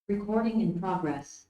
Recording in progress.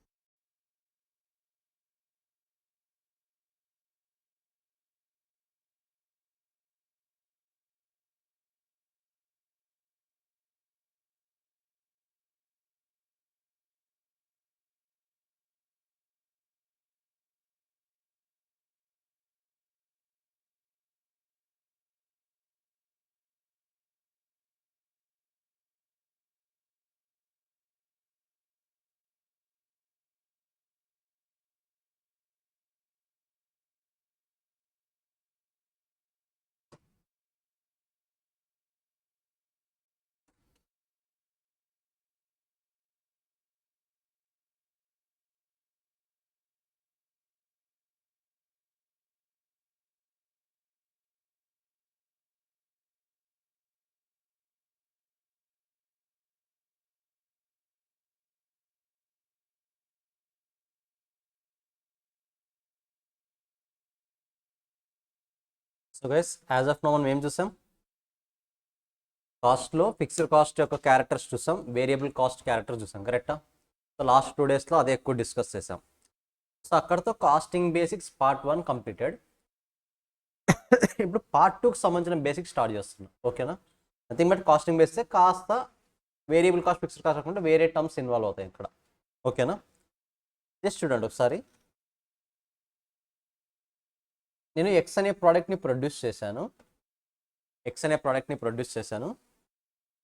So guys as of now మనం ఏం చూసాం, కాస్ట్లో ఫిక్స్డ్ కాస్ట్ యొక్క క్యారెక్టర్స్ చూసాం, వేరియబుల్ కాస్ట్ క్యారెక్టర్ చూసాం, కరెక్టా? సో లాస్ట్ 2 డేస్లో అదే ఎక్కువ డిస్కస్ చేసాం. సో అక్కడతో కాస్టింగ్ బేసిక్స్ పార్ట్ 1 కంప్లీటెడ్. ఇప్పుడు పార్ట్ 2కి సంబంధించిన బేసిక్స్ స్టార్ట్ చేస్తున్నాం, ఓకేనా? నథింగ్ బట్ కాస్టింగ్ బేసిక్సే, కాస్త వేరియబుల్ కాస్ట్ ఫిక్స్డ్ కాస్ట్ కాకుండా వేరే టర్మ్స్ ఇన్వాల్వ్ అవుతాయి ఇక్కడ, ఓకేనా? జస్ట్ చూడండి ఒకసారి. నేను ఎక్స్ అనే ప్రోడక్ట్ని ప్రొడ్యూస్ చేశాను.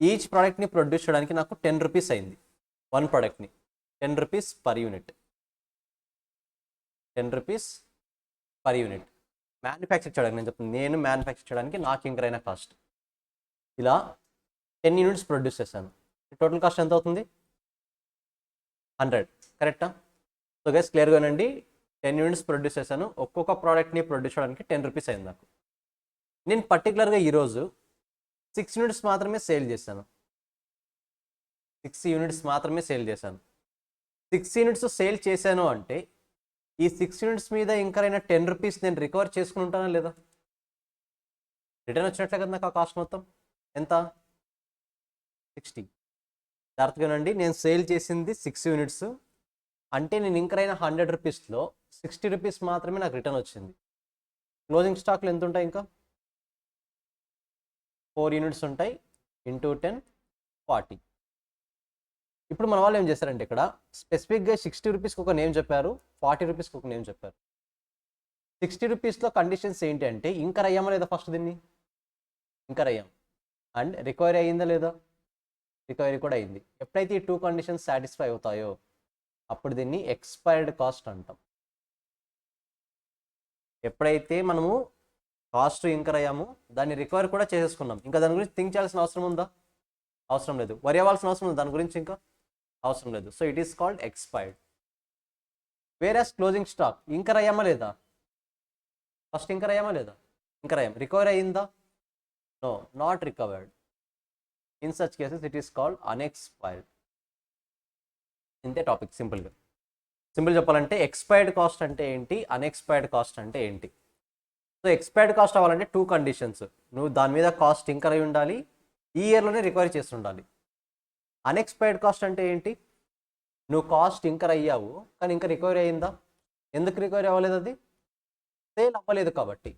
ఈచ్ ప్రోడక్ట్ని ప్రొడ్యూస్ చేయడానికి నాకు 10 రూపీస్ అయింది. వన్ ప్రోడక్ట్ని 10 rupees per unit. 10 rupees per unit manufacture చేయడానికి నేను చెప్తాను. నేను మ్యానుఫ్యాక్చర్ చేయడానికి నాకు ఇంకర్ అయిన కాస్ట్. ఇలా 10 యూనిట్స్ ప్రొడ్యూస్ చేశాను. టోటల్ కాస్ట్ ఎంత అవుతుంది? 100, కరెక్టా? సో గైస్ క్లియర్గానండి, 10 యూనిట్స్ ప్రొడ్యూస్ చేశాను. ఒక్కొక్క ప్రోడక్ట్ని ప్రొడ్యూస్ చేయడానికి 10 రూపీస్ అయింది నాకు. నేను పర్టికులర్గా ఈరోజు 6 యూనిట్స్ మాత్రమే సేల్ చేశాను. 6 యూనిట్స్ మాత్రమే సేల్ చేశాను. 6 యూనిట్స్ సేల్ చేశాను అంటే ఈ 6 యూనిట్స్ మీద ఇంకరైనా 10 రూపీస్ నేను రికవర్ చేసుకుని ఉంటానా లేదా? రిటర్న్ వచ్చినట్లే కదా నాకు ఆ కాస్ట్ మొత్తం. ఎంత? 60. జాగ్రత్తగానండి, నేను సేల్ చేసింది 6 యూనిట్స్ అంటే నేను ఇంకరైనా 100 రూపీస్లో 60 రూపీస్ మాత్రమే నాకు రిటర్న్ వచ్చింది. క్లోజింగ్ స్టాక్లు ఎంత ఉంటాయి? ఇంకా 4 యూనిట్స్ ఉంటాయి. ఇంటూ 10 40. ఇప్పుడు మన వాళ్ళు ఏం చేశారంటే ఇక్కడ స్పెసిఫిక్గా 60 రూపీస్కి ఒక నేమ్ చెప్పారు, 40 రూపీస్కి ఒక నేమ్ చెప్పారు. 60 రూపీస్లో కండిషన్స్ ఏంటి అంటే, ఇంకర్ అయ్యామా లేదా? ఫస్ట్ దీన్ని ఇంకర్ అయ్యాం. అండ్ రికవరీ అయ్యిందా లేదా? రికవరీ కూడా అయింది. ఎప్పుడైతే ఈ 2 కండిషన్స్ సాటిస్ఫై అవుతాయో అప్పుడు దీన్ని ఎక్స్పైర్డ్ కాస్ట్ అంటాం. ఎప్పుడైతే మనము కాస్ట్ ఇంకర్ అయ్యామో దాన్ని రికవరీ కూడా చేసేసుకున్నాం, ఇంకా దాని గురించి థింక్ చేయాల్సిన అవసరం ఉందా? అవసరం లేదు. వరి అవ్వాల్సిన అవసరం ఉంది దాని గురించి? ఇంకా అవసరం లేదు. So it is called expired. వేరే క్లోజింగ్ స్టాక్ ఇంకర్ అయ్యామా లేదా? ఫస్ట్ ఇంకర్ అయ్యామా లేదా? ఇంకర్ అయ్యాం. రికవరీ అయ్యిందా? No, not recovered. In such cases it is called unexpired. ఇంతే టాపిక్. సింపుల్ చెప్పాలంటే ఎక్స్పైర్డ్ కాస్ట్ అంటే ఏంటి, అన్ఎక్స్పైర్డ్ కాస్ట్ అంటే ఏంటి? సో ఎక్స్పైర్డ్ కాస్ట్ అవ్వాలంటే 2 కండిషన్స్. నువ్వు దాని మీద కాస్ట్ ఇంకర్ అయి ఉండాలి, ఈ ఇయర్లోనే రికవరీ చేసి ఉండాలి. అన్ఎక్స్పైర్డ్ కాస్ట్ అంటే ఏంటి? నువ్వు కాస్ట్ ఇంకర్ అయ్యావు కానీ ఇంకా రికవరీ అయ్యిందా? ఎందుకు రికవరీ అవ్వలేదు? అది సేల్ అవ్వలేదు కాబట్టి.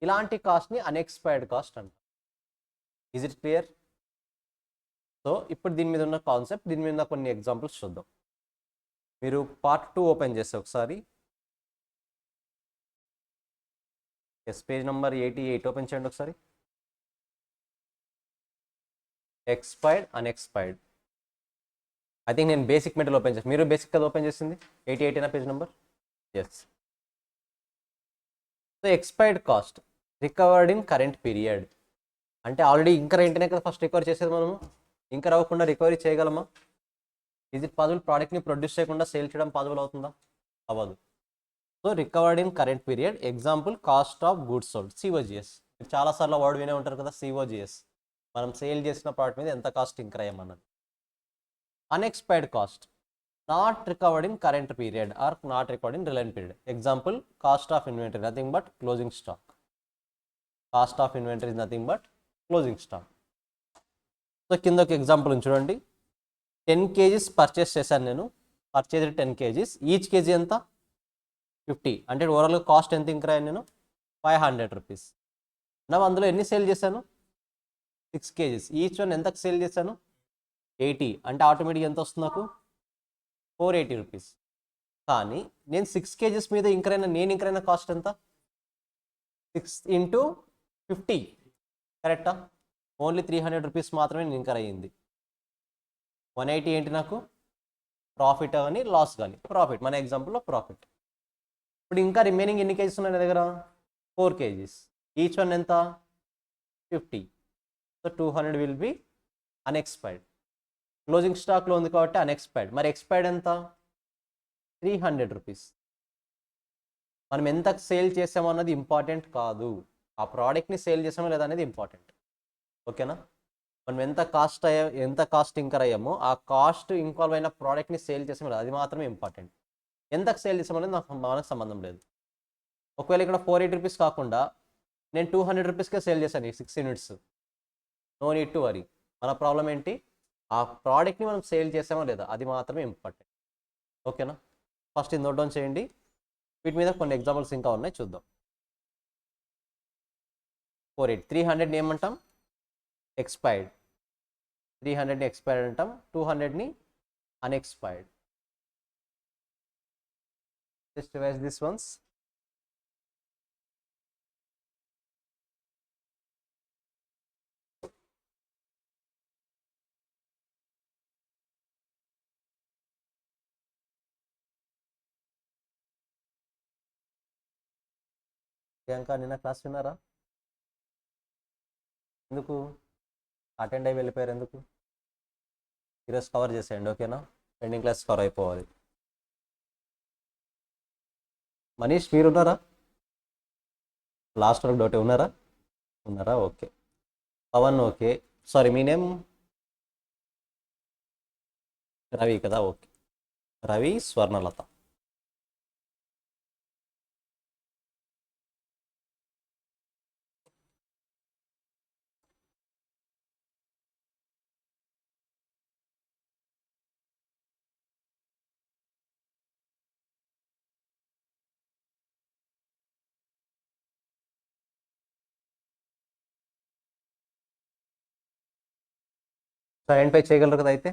ఇలాంటి కాస్ట్ని అన్ఎక్స్పైర్డ్ కాస్ట్ అంటారు. Is it clear? సో ఇప్పుడు దీని మీద ఉన్న కాన్సెప్ట్, దీని మీద కొన్ని ఎగ్జాంపుల్స్ చూద్దాం. మీరు పార్ట్ 2 ఓపెన్ చేస్తే ఒకసారి, ఎస్ పేజ్ నెంబర్ 88 ఓపెన్ చేయండి ఒకసారి. Expired, unexpired. ఐ థింక్ నేను బేసిక్ మెటీరియల్ ఓపెన్ చేస్తాను. మీరు బేసిక్ కదా ఓపెన్ చేసింది? 88 అయినా page number? Yes. So expired cost recovered in current period అంటే ఆల్రెడీ ఇంకర్ ఏంటనే కదా ఫస్ట్ రికవర్ చేసేది మనము. ఇంకర్ అవ్వకుండా రికవరీ చేయగలమా? Is it possible? ప్రోడక్ట్ని ప్రొడ్యూస్ చేయకుండా సేల్ చేయడం పాసిబుల్ అవుతుందా? అవ్వదు. So recovered in current period. Example cost of goods sold, COGS. మీరు చాలాసార్లు వర్డ్ వినే ఉంటారు కదా, సిఓజిఎస్. మనం సేల్ చేసిన ప్రోడక్ట్ మీద ఎంత కాస్ట్ ఇంకర్ అయ్యామన్నది. Unexpired cost not recovered in current period or not recovered in reliant period. Example cost of inventory, nothing but closing stock. Cost of inventory is nothing but closing stock. So కింద ఒక example చూడండి. 10 kgs purchase చేశాను నేను, purchase 10 kgs, each KG ఎంత 50, అంటే ఓవరాల్గా cost ఎంత ఇంక్రీ అయ్యాను నేను 500 రూపీస్. నా అందులో ఎన్ని సేల్ చేశాను 6 kgs, ఈచ్ వన్ ఎంతకు సేల్ చేశాను 80, అంటే ఆటోమేటిక్గా ఎంత వస్తుంది నాకు 480 రూపీస్. కానీ నేను 6 kgs మీద ఇంక్రీ అయిన కాస్ట్ ఎంత 6 ఇంటూ 50, కరెక్టా? ఓన్లీ 300 రూపీస్ మాత్రమే నేను ఇంకర్ అయ్యింది. 180 ఏంటి నాకు ప్రాఫిట్ కానీ లాస్ కానీ, ప్రాఫిట్, మన ఎగ్జాంపుల్లో ప్రాఫిట్. ఇప్పుడు ఇంకా రిమైనింగ్ ఎన్ని కేజీస్ ఉన్నాయి నా దగ్గర 4 kgs, ఈచ్ వన్ ఎంత 50, so 200 will be unexpired. Closing స్టాక్లో ఉంది కాబట్టి అన్ఎక్స్పైర్డ్. మరి ఎక్స్పైర్డ్ ఎంత 300 రూపీస్. మనం ఎంత సేల్ చేసామో అన్నది ఇంపార్టెంట్ కాదు, ఆ ప్రోడక్ట్ని సేల్ చేసామో లేదా అనేది ఇంపార్టెంట్. ఓకేనా? మనం ఎంత కాస్ట్ ఇంకర్ అయ్యామో ఆ కాస్ట్ ఇన్వాల్వ్ అయిన ప్రోడక్ట్ని సేల్ చేసామో అది మాత్రమే ఇంపార్టెంట్. ఎంతకు సేల్ చేసామో అనేది మనకు సంబంధం లేదు. ఒకవేళ ఇక్కడ 480 రూపీస్ కాకుండా నేను 200 రూపీస్కే సేల్ చేశాను ఈ 6 units, no need to worry. మన ప్రాబ్లం ఏంటి, ఆ ప్రోడక్ట్ని మనం సేల్ చేసామో లేదా అది మాత్రమే ఇంపార్టెంట్. ఓకేనా? ఫస్ట్ ఇది నోట్ డౌన్ చేయండి. వీటి మీద కొన్ని ఎగ్జాంపుల్స్ ఇంకా ఉన్నాయి, చూద్దాం. 480, 300ని ఏమంటాం ఎక్స్పైర్డ్, 300ని ఎక్స్పైర్డ్ అంటాం, 200ని unexpired. Just revise this ones. Priyanka నిన్న క్లాస్ విన్నారా? ఎందుకు అటెండ్ అయ్యి వెళ్ళిపోయారు? ఎందుకు? ఈరోజు కవర్ చేసేయండి, ఓకేనా? పెండింగ్ క్లాస్ కవర్ అయిపోవాలి. మనీష్ మీరు ఉన్నారా? లాస్ట్ వరకు డౌట్ ఉన్నారా? ఓకే. పవన్ ఓకే. సారీ మీ నేమ్ రవి కదా? ఓకే, రవి, స్వర్ణలత. ఐడెంటిఫై చేయగలరు కదా అయితే?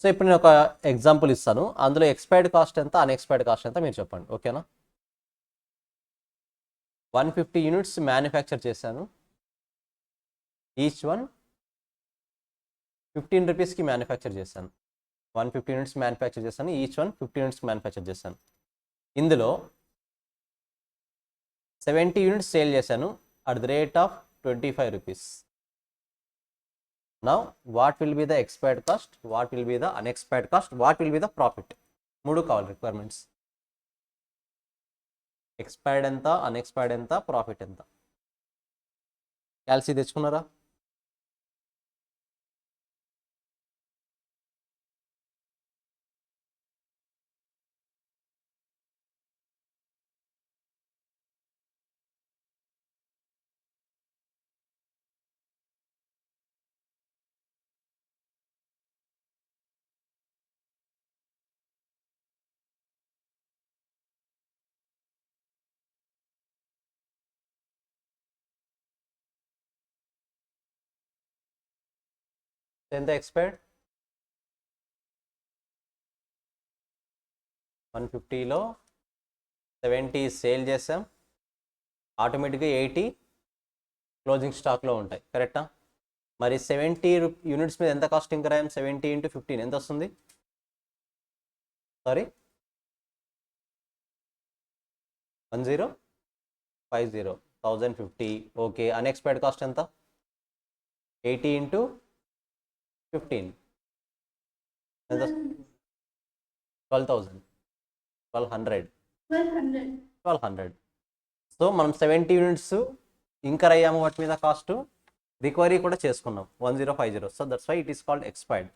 సో ఇప్పుడు నేను ఒక ఎగ్జాంపుల్ ఇస్తాను, అందులో ఎక్స్పైర్డ్ కాస్ట్ ఎంత, అన్ఎక్స్పైర్డ్ కాస్ట్ ఎంత మీరు చెప్పండి, ఓకేనా? 150 యూనిట్స్ మ్యానుఫ్యాక్చర్ చేశాను, ఈచ్ వన్ 15 రూపీస్కి మ్యానుఫ్యాక్చర్ చేశాను. 150 యూనిట్స్ మ్యానుఫ్యాక్చర్ చేశాను, ఈచ్ వన్ 15 యూనిట్స్ మ్యానుఫ్యాక్చర్ చేశాను. ఇందులో 70 యూనిట్స్ సేల్ చేశాను at the rate of 25 rupees. Now what will be the expired cost, what will be the unexpired cost, what will be the profit? మూడు కావాలి requirements. Expired ఎంత, unexpired ఎంత, profit ఎంత. క్యాల్సీ తెచ్చుకున్నారా? ఎంత expired? 150లో 70 sale చేసాం, ఆటోమేటిక్గా 80 closing స్టాక్లో ఉంటాయి, కరెక్టా? మరి 70 యూనిట్స్ మీద ఎంత కాస్ట్ ఇంకర్ అయ్యాం? 70 ఇంటూ 15 ఎంత వస్తుంది? సారీ 1050, 1050. ఓకే, అన్ఎక్స్పైర్డ్ కాస్ట్ ఎంత? 80 ఇంటూ 15 ఎంత? 12,000, 1200. సో మనం 70 యూనిట్స్ ఇంకర్ అయ్యాము, వాటి మీద కాస్ట్ రికవరీ కూడా చేసుకున్నాం 1050. So that's why it is called expired.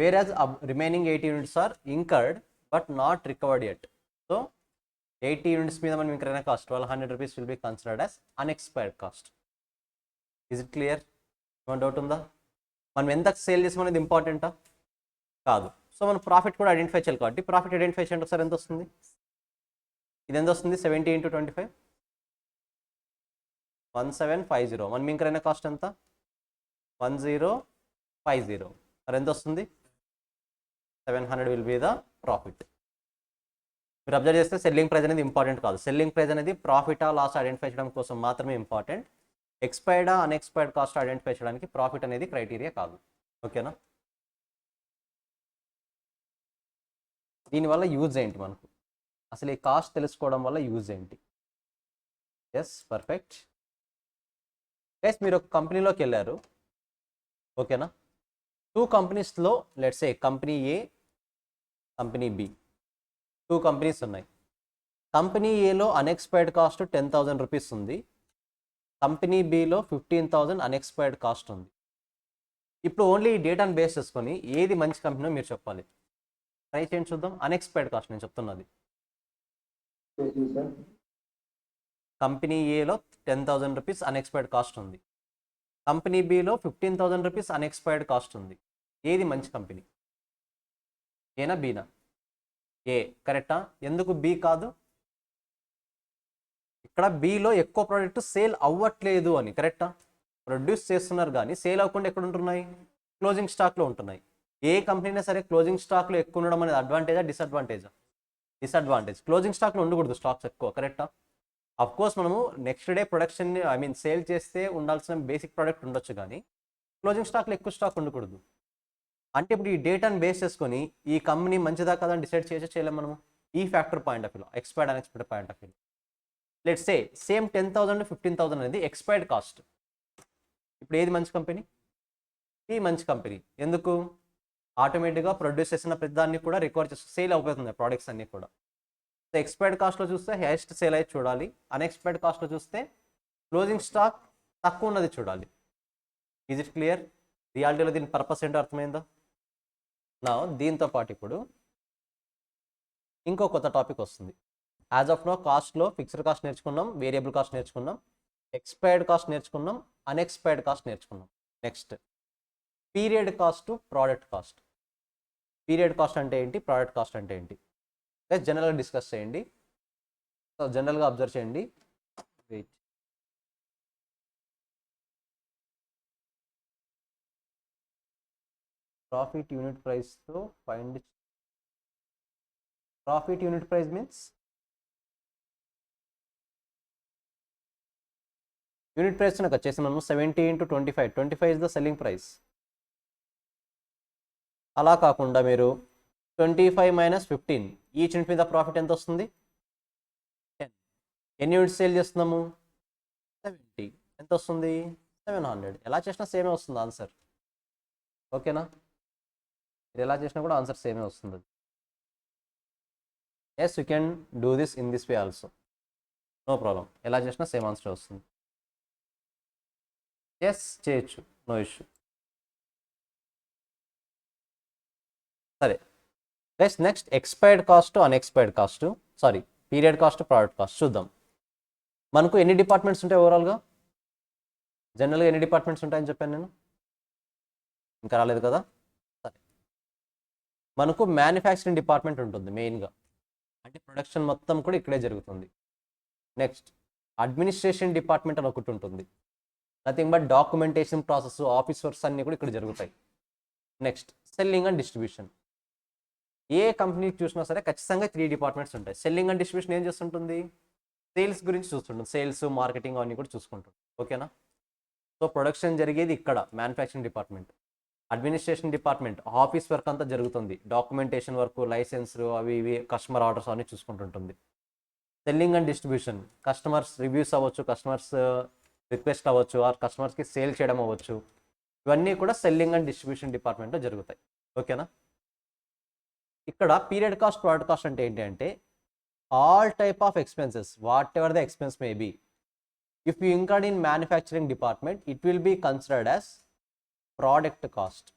Whereas remaining 80 units are incurred but not recovered yet. So 80 units మీద మనం ఇంకర్ అయిన cost 1200 rupees will be considered as unexpired cost. Is it clear? ఏమైనా doubt ఉందా? మనం ఎంత sale చేసాం అనేది ఇంపార్టెంటా? కాదు. సో మనం ప్రాఫిట్ కూడా ఐడెంటిఫై చేయాలి కాబట్టి ప్రాఫిట్ ఐడెంటిఫై చేయండి ఒకసారి. ఎంత వస్తుంది? ఇది ఎంత వస్తుంది? 70 × 25 1750. మన ఇంకరైనా కాస్ట్ ఎంత? 1050. మరి ఎంత వస్తుంది? 700 విల్ బి ద ప్రాఫిట్. మీరు అబ్జర్వ్ చేస్తే సెల్లింగ్ ప్రైస్ అనేది ఇంపార్టెంట్ కాదు. సెల్లింగ్ ప్రైస్ అనేది ప్రాఫిటా లాస్ ఐడెంటిఫై చేయడం కోసం మాత్రమే ఇంపార్టెంట్. ఎక్స్పైర్డా అన్ఎక్స్పైర్డ్ కాస్ట్ ఐడెంటిఫై చేయడానికి ప్రాఫిట్ అనేది క్రైటీరియా కాదు. ఓకేనా? దీనివల్ల యూజ్ ఏంటి మనకు? అసలు ఈ కాస్ట్ తెలుసుకోవడం వల్ల యూజ్ ఏంటి? Yes, perfect. గైస్, మీరు ఒక కంపెనీలోకి వెళ్ళారు. ఓకేనా? 2 కంపెనీస్లో let's say company A, company B, 2 companies ఉన్నాయి. కంపెనీ ఏలో అన్ఎక్స్పైర్డ్ కాస్ట్ 10,000 రూపీస్ ఉంది. కంపెనీ బిలో 15,000 అన్ఎక్స్పైర్డ్ కాస్ట్ ఉంది. ఇప్పుడు ఓన్లీ ఈ డేటాను బేస్ చేసుకొని ఏది మంచి కంపెనీలో మీరు చెప్పాలి. ట్రై చేయండి చూద్దాం. అన్ఎక్స్పైర్డ్ కాస్ట్ నేను చెప్తున్నది. కంపెనీ ఏలో 10,000 రూపీస్ అన్ఎక్స్పైర్డ్ కాస్ట్ ఉంది. కంపెనీ బిలో 15,000 రూపీస్ అన్ఎక్స్పైర్డ్ కాస్ట్ ఉంది. ఏది మంచి కంపెనీ? ఏనా బీనా? ఏ కరెక్టా? ఎందుకు బి కాదు? ఇక్కడ బిలో ఎక్కువ ప్రోడక్ట్ సేల్ అవ్వట్లేదు అని. కరెక్టా? ప్రొడ్యూస్ చేస్తున్నారు కానీ సేల్ అవ్వకుండా ఎక్కడ ఉంటున్నాయి? క్లోజింగ్ స్టాక్లో ఉంటున్నాయి. ఏ కంపెనీ అయినా సరే క్లోజింగ్ స్టాక్లో ఎక్కువ ఉండడం అనేది అడ్వాంటేజా డిసడ్వాంటేజా? డిసడ్వాంటేజ్. క్లోజింగ్ స్టాక్లో ఉండకూడదు స్టాక్స్ ఎక్కువ. కరెక్టా? అఫ్ కోర్స్ మనము నెక్స్ట్ డే ప్రొడక్షన్ సేల్ చేస్తే ఉండాల్సిన బేసిక్ ప్రోడక్ట్ ఉండొచ్చు కానీ క్లోజింగ్ స్టాక్లో ఎక్కువ స్టాక్ ఉండకూడదు. అంటే ఇప్పుడు ఈ డేటాను బేస్ చేసుకొని ఈ కంపెనీ మంచిదా కదా అని డిసైడ్ చేయలేము మనము. ఈ ఫ్యాక్టర్ పాయింట్ ఆఫ్ వ్యూలో, ఎక్స్పైర్డ్ అన్ఎక్స్పైర్డ్ పాయింట్ ఆఫ్ వ్యూలో. లెట్స్ సే సేమ్ 10,000 15,000 అనేది ఎక్స్పైర్డ్ కాస్ట్. ఇప్పుడు ఏది మంచి కంపెనీ? ఈ మంచి కంపెనీ. ఎందుకు? ఆటోమేటిక్గా ప్రొడ్యూస్ చేసిన ప్రతిదాన్ని కూడా రికవర్ చేసి సేల్ అయిపోతుంది ప్రోడక్ట్స్ అన్నీ కూడా. సో ఎక్స్పైర్డ్ కాస్ట్లో చూస్తే హైయెస్ట్ సేల్ అయితే చూడాలి. అన్ఎక్స్పైర్డ్ కాస్ట్లో చూస్తే క్లోజింగ్ స్టాక్ తక్కువ ఉన్నది చూడాలి. Is it clear? రియాలిటీలో దీని పర్పస్ ఏంటో అర్థమైందా? నా దీంతో పాటు ఇప్పుడు ఇంకో కొత్త టాపిక్ వస్తుంది. యాజ్ ఆఫ్ నో కాస్ట్లో ఫిక్స్డ్ కాస్ట్ నేర్చుకున్నాం, వేరియబుల్ కాస్ట్ నేర్చుకున్నాం, ఎక్స్పైర్డ్ కాస్ట్ నేర్చుకున్నాం, అన్ఎక్స్పైర్డ్ కాస్ట్ నేర్చుకున్నాం. Next period cost, product cost. Period cost అంటే ఏంటి? ప్రోడక్ట్ కాస్ట్ అంటే ఏంటి? జనరల్గా డిస్కస్ చేయండి. సో జనరల్గా అబ్జర్వ్ చేయండి. వెయిట్, ప్రాఫిట్ యూనిట్ ప్రైస్తో find. Profit unit price means unit price వచ్చేసి మనము 70 × 25. 25 ఇస్ ద సెల్లింగ్ ప్రైస్. అలా కాకుండా మీరు 25 - 15 ఈచ్ యూనిట్ మీద ప్రాఫిట్ ఎంత వస్తుంది? 10. ఎన్ని యూనిట్స్ సేల్ చేస్తున్నాము? 70. ఎంత వస్తుంది? 700. ఎలా చేసినా సేమే వస్తుంది ఆన్సర్. ఓకేనా? మీరు ఎలా చేసినా కూడా ఆన్సర్ సేమే వస్తుంది. Yes, you can do this in this way also, no problem. ఎలా చేసినా సేమ్ ఆన్సర్ వస్తుంది. ఎస్, చేయొచ్చు, నో ఇష్యూ. సరే guys, next expired cost, unexpired cost, sorry period cost, product cost చూద్దాం. మనకు ఎన్ని డిపార్ట్మెంట్స్ ఉంటాయి ఓవరాల్గా? జనరల్గా ఎన్ని డిపార్ట్మెంట్స్ ఉంటాయని చెప్పాను నేను? ఇంకా రాలేదు కదా? సరే, మనకు మ్యానుఫ్యాక్చరింగ్ డిపార్ట్మెంట్ ఉంటుంది మెయిన్గా, అంటే ప్రొడక్షన్ మొత్తం కూడా ఇక్కడే జరుగుతుంది. నెక్స్ట్ అడ్మినిస్ట్రేషన్ డిపార్ట్మెంట్ అని ఒకటి ఉంటుంది. Nothing but documentation process, office works అన్నీ కూడా ఇక్కడ జరుగుతాయి. Next selling and distribution. ఏ కంపెనీకి చూసినా సరే ఖచ్చితంగా 3 డిపార్ట్మెంట్స్ ఉంటాయి. సెల్లింగ్ అండ్ డిస్ట్రిబ్యూషన్ ఏం చేస్తుంటుంది? సేల్స్ గురించి చూస్తుంటుంది. సేల్స్, మార్కెటింగ్ అవన్నీ కూడా చూసుకుంటుంది. ఓకేనా? సో ప్రొడక్షన్ జరిగేది ఇక్కడ manufacturing department. Administration department office work అంతా జరుగుతుంది. డాక్యుమెంటేషన్ వర్క్, లైసెన్స్ అవి ఇవి, కస్టమర్ ఆర్డర్స్ అన్నీ చూసుకుంటుంటుంది. Selling and distribution customers reviews అవ్వచ్చు, కస్టమర్స్ రిక్వెస్ట్ అవ్వచ్చు, ఆర్ కస్టమర్స్కి సేల్ చేయడం అవ్వచ్చు. ఇవన్నీ కూడా సెల్లింగ్ అండ్ డిస్ట్రిబ్యూషన్ డిపార్ట్మెంట్లో జరుగుతాయి. ఓకేనా? ఇక్కడ పీరియడ్ కాస్ట్, ప్రోడక్ట్ కాస్ట్ అంటే ఏంటి అంటే all type of expenses, whatever the expense may be, if you incurred in manufacturing department, it will be considered as product cost.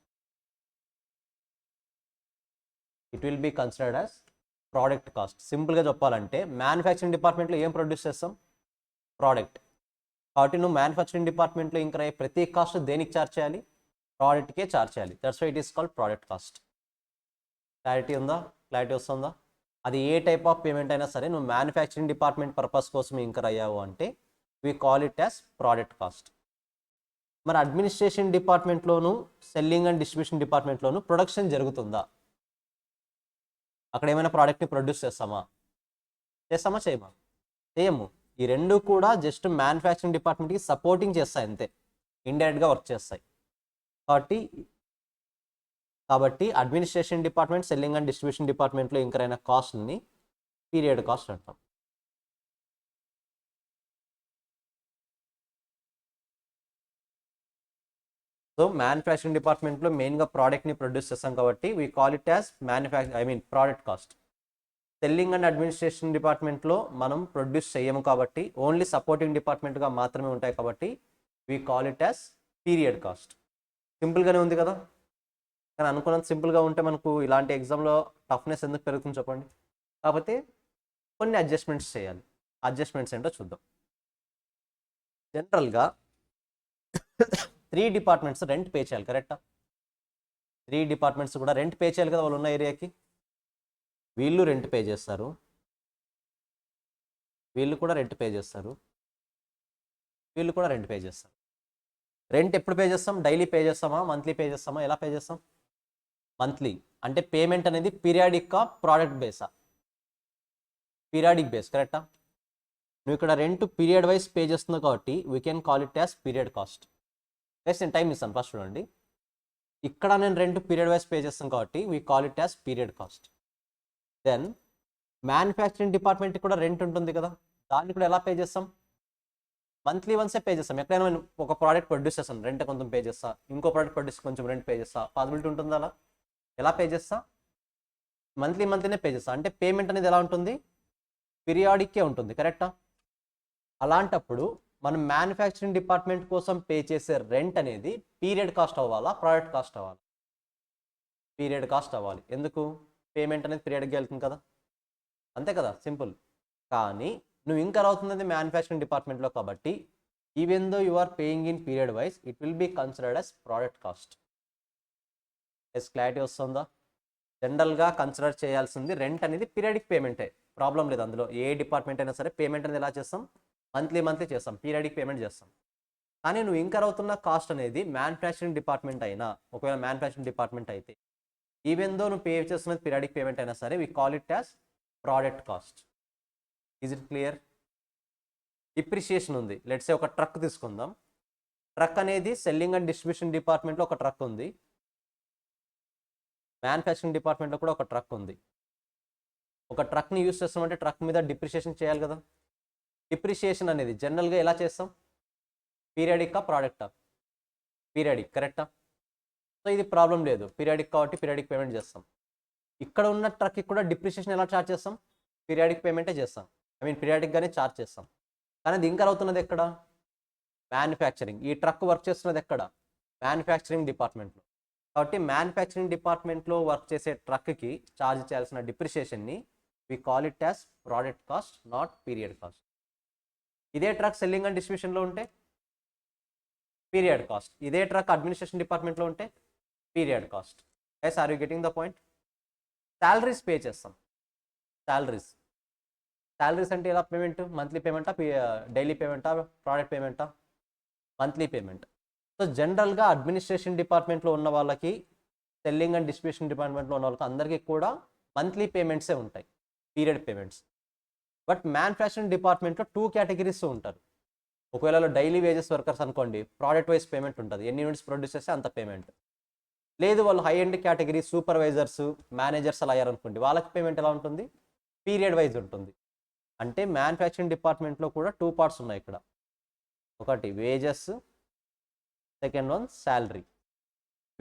It will be considered as product cost. సింపుల్గా చెప్పాలంటే manufacturing డిపార్ట్మెంట్లో ఏం produce చేస్తాం? Product. కాబట్టి నువ్వు manufacturing డిపార్ట్మెంట్లో ఇంకా ప్రతి కాస్ట్ దేనికి ఛార్జ్ చేయాలి? ప్రోడక్ట్కే ఛార్జ్ చేయాలి. That's why it is called product cost. Clarity ఉందా? క్లారిటీ వస్తుందా? అది ఏ టైప్ ఆఫ్ పేమెంట్ అయినా సరే నువ్వు మ్యానుఫ్యాక్చరింగ్ డిపార్ట్మెంట్ పర్పస్ కోసం ఇంకర్ అయ్యావు అంటే we call it as product cost. మరి అడ్మినిస్ట్రేషన్ డిపార్ట్మెంట్లోను సెల్లింగ్ అండ్ డిస్ట్రిబ్యూషన్ డిపార్ట్మెంట్లోను ప్రొడక్షన్ జరుగుతుందా? అక్కడ ఏమైనా ప్రోడక్ట్ని ప్రొడ్యూస్ చేస్తామా చేయమా? చేయము. ఈ రెండు కూడా జస్ట్ మ్యానుఫ్యాక్చరింగ్ డిపార్ట్మెంట్కి సపోర్టింగ్ చేస్తాయి అంతే, ఇండైరెక్ట్గా వర్క్ చేస్తాయి. కాబట్టి administration department selling and distribution డిపార్ట్మెంట్లో ఇంకర్ అయిన కాస్ట్ని పీరియడ్ కాస్ట్ అంటాం. సో మ్యానుఫ్యాక్చరింగ్ డిపార్ట్మెంట్లో మెయిన్గా ప్రోడక్ట్ని ప్రొడ్యూస్ చేస్తాం కాబట్టి we call it as product cost. Selling and administration డిపార్ట్మెంట్లో మనం ప్రొడ్యూస్ చేయము కాబట్టి ఓన్లీ సపోర్టింగ్ డిపార్ట్మెంట్గా మాత్రమే ఉంటాయి కాబట్టి we call it as period cost. సింపుల్గానే ఉంది కదా? కానీ అనుకున్నంత సింపుల్గా ఉంటే మనకు ఇలాంటి ఎగ్జామ్లో టఫ్నెస్ ఎందుకు పెరుగుతుంది చెప్పండి? కాకపోతే కొన్ని అడ్జస్ట్మెంట్స్ చేయాలి. అడ్జస్ట్మెంట్స్ ఏంటో చూద్దాం. జనరల్గా 3 డిపార్ట్మెంట్స్ రెంట్ పే చేయాలి, కరెక్టా? 3 డిపార్ట్మెంట్స్ కూడా రెంట్ పే చేయాలి కదా వాళ్ళు ఉన్న ఏరియాకి. వీళ్ళు రెంట్ పే చేస్తారు, వీళ్ళు కూడా రెంట్ పే చేస్తారు, వీళ్ళు కూడా రెంట్ పే చేస్తారు. రెంట్ ఎప్పుడు పే చేస్తాం? డైలీ పే చేస్తామా, మంత్లీ పే చేస్తామా, ఎలా పే చేస్తాం? మంత్లీ. అంటే పేమెంట్ అనేది పీరియాడిక్ ప్రోడక్ట్ బేసా? పీరియాడిక్ బేస్, కరెక్టా? నువ్వు ఇక్కడ రెంట్ పీరియడ్ వైజ్ పే చేస్తున్నావు కాబట్టి we can call it as period cost. నేను టైం ఇస్తాను, ఫస్ట్ చూడండి. ఇక్కడ నేను రెంట్ పీరియడ్ వైజ్ పే చేస్తాను కాబట్టి we call it as period cost. Then manufacturing డిపార్ట్మెంట్కి కూడా రెంట్ ఉంటుంది కదా, దాన్ని కూడా ఎలా పే చేస్తాం? మంత్లీ వన్సే పే చేస్తాం. ఎక్కడైనా నేను ఒక ప్రోడక్ట్ ప్రొడ్యూస్ చేస్తాను, రెంట్ కొంచెం పే చేస్తా, ఇంకో ప్రోడక్ట్ ప్రొడ్యూస్ కొంచెం రెంట్ పే చేస్తా, పాసిబిలిటీ ఉంటుంది అలా. ఎలా పే చేస్తా? మంత్లీనే పే చేస్తా. అంటే పేమెంట్ అనేది ఎలా ఉంటుంది? పీరియాడిక్కే ఉంటుంది, కరెక్టా? అలాంటప్పుడు మనం మ్యానుఫ్యాక్చరింగ్ డిపార్ట్మెంట్ కోసం పే చేసే రెంట్ అనేది పీరియడ్ కాస్ట్ అవ్వాలా, ప్రోడక్ట్ కాస్ట్ అవ్వాలా? పీరియడ్ కాస్ట్ అవ్వాలి. ఎందుకు? పేమెంట్ అనేది పీరియడ్కి వెళ్తుంది కదా, అంతే కదా, సింపుల్. కానీ నువ్వు ఇంకర్ అవుతుంది మ్యానుఫ్యాక్చరింగ్ డిపార్ట్మెంట్లో కాబట్టి even though you are paying in period wise it will be considered as product cost. Clarity వస్తుందా? జనరల్గా కన్సిడర్ చేయాల్సింది రెంట్ అనేది పీరియడిక్ పేమెంటే, ప్రాబ్లం లేదు అందులో. ఏ డిపార్ట్మెంట్ అయినా సరే పేమెంట్ అనేది ఎలా చేస్తాం? మంత్లీ చేస్తాం, పీరియడిక్ పేమెంట్ చేస్తాం. కానీ నువ్వు ఇంకర్ అవుతున్న కాస్ట్ అనేది మ్యానుఫ్యాక్చరింగ్ డిపార్ట్మెంట్ అయినా, ఒకవేళ మ్యానుఫ్యాక్చరింగ్ డిపార్ట్మెంట్ అయితే ఈవెన్ దో నువ్వు పే చేస్తున్నది పీరియడిక్ పేమెంట్ అయినా సరే we call it as product cost. Is it clear? Depreciation ఉంది. లెట్స్ సే ఒక ట్రక్ తీసుకుందాం. ట్రక్ అనేది సెల్లింగ్ అండ్ డిస్ట్రిబ్యూషన్ డిపార్ట్మెంట్లో ఒక ట్రక్ ఉంది, మ్యానుఫ్యాక్చరింగ్ డిపార్ట్మెంట్లో కూడా ఒక ట్రక్ ఉంది. ఒక ట్రక్ని యూస్ చేస్తామంటే ట్రక్ మీద డిప్రిషియేషన్ చేయాలి కదా. డిప్రిషియేషన్ అనేది జనరల్గా ఎలా చేస్తాం? పీరియడికా, ప్రోడక్టా? పీరియడిక్, కరెక్టా? సో ఇది ప్రాబ్లం లేదు, పీరియడిక్ కాబట్టి పీరియడిక్ పేమెంట్ చేస్తాం. ఇక్కడ ఉన్న ట్రక్కి కూడా డిప్రిషియేషన్ ఎలా ఛార్జ్ చేస్తాం? పీరియడిక్ పేమెంటే చేస్తాం, పీరియడిక్గానే ఛార్జ్ చేస్తాం. కానీ అది ఇంకర్ అవుతున్నది ఎక్కడ? మ్యానుఫ్యాక్చరింగ్. ఈ ట్రక్ వర్క్ చేస్తున్నది ఎక్కడ? మ్యానుఫ్యాక్చరింగ్ డిపార్ట్మెంట్లో. కాబట్టి మ్యానుఫ్యాక్చరింగ్ డిపార్ట్మెంట్లో వర్క్ చేసే ట్రక్కి ఛార్జ్ చేయాల్సిన డిప్రిషియేషన్ని we call it as product cost, not period cost. ఇదే ట్రక్ సెల్లింగ్ అండ్ డిస్ట్రిబ్యూషన్లో ఉంటే పీరియడ్ కాస్ట్. ఇదే ట్రక్ అడ్మినిస్ట్రేషన్ డిపార్ట్మెంట్లో ఉంటే period cost. Yes, are you getting the point? Salaries pay చేస్తాం. శాలరీస్ అంటే ఎలా పేమెంట్? మంత్లీ పేమెంటా, డైలీ పేమెంటా, ప్రోడక్ట్ పేమెంటా? Monthly payment. సో జనరల్గా అడ్మినిస్ట్రేషన్ డిపార్ట్మెంట్లో ఉన్న వాళ్ళకి, సెల్లింగ్ అండ్ డిస్ట్రిబ్యూషన్ డిపార్ట్మెంట్లో ఉన్న వాళ్ళకి అందరికీ కూడా మంత్లీ పేమెంట్సే ఉంటాయి, పీరియడ్ పేమెంట్స్. బట్ మ్యానుఫ్యాక్చరింగ్ డిపార్ట్మెంట్లో 2 కేటగిరీస్ ఉంటారు. ఒకవేళ డైలీ వేజెస్ వర్కర్స్ అనుకోండి, ప్రోడక్ట్ వైజ్ పేమెంట్ ఉంటుంది, ఎన్ని యూనిట్స్ ప్రొడ్యూస్ చేస్తే అంత పేమెంట్. లేదు వాళ్ళు high end category supervisors, managers అలా అయ్యారనుకోండి, వాళ్ళకి పేమెంట్ ఎలా ఉంటుంది? పీరియడ్ వైజ్ ఉంటుంది. అంటే మ్యానుఫ్యాక్చరింగ్ డిపార్ట్మెంట్లో కూడా 2 పార్ట్స్ ఉన్నాయి ఇక్కడ. ఒకటి wages, second one salary.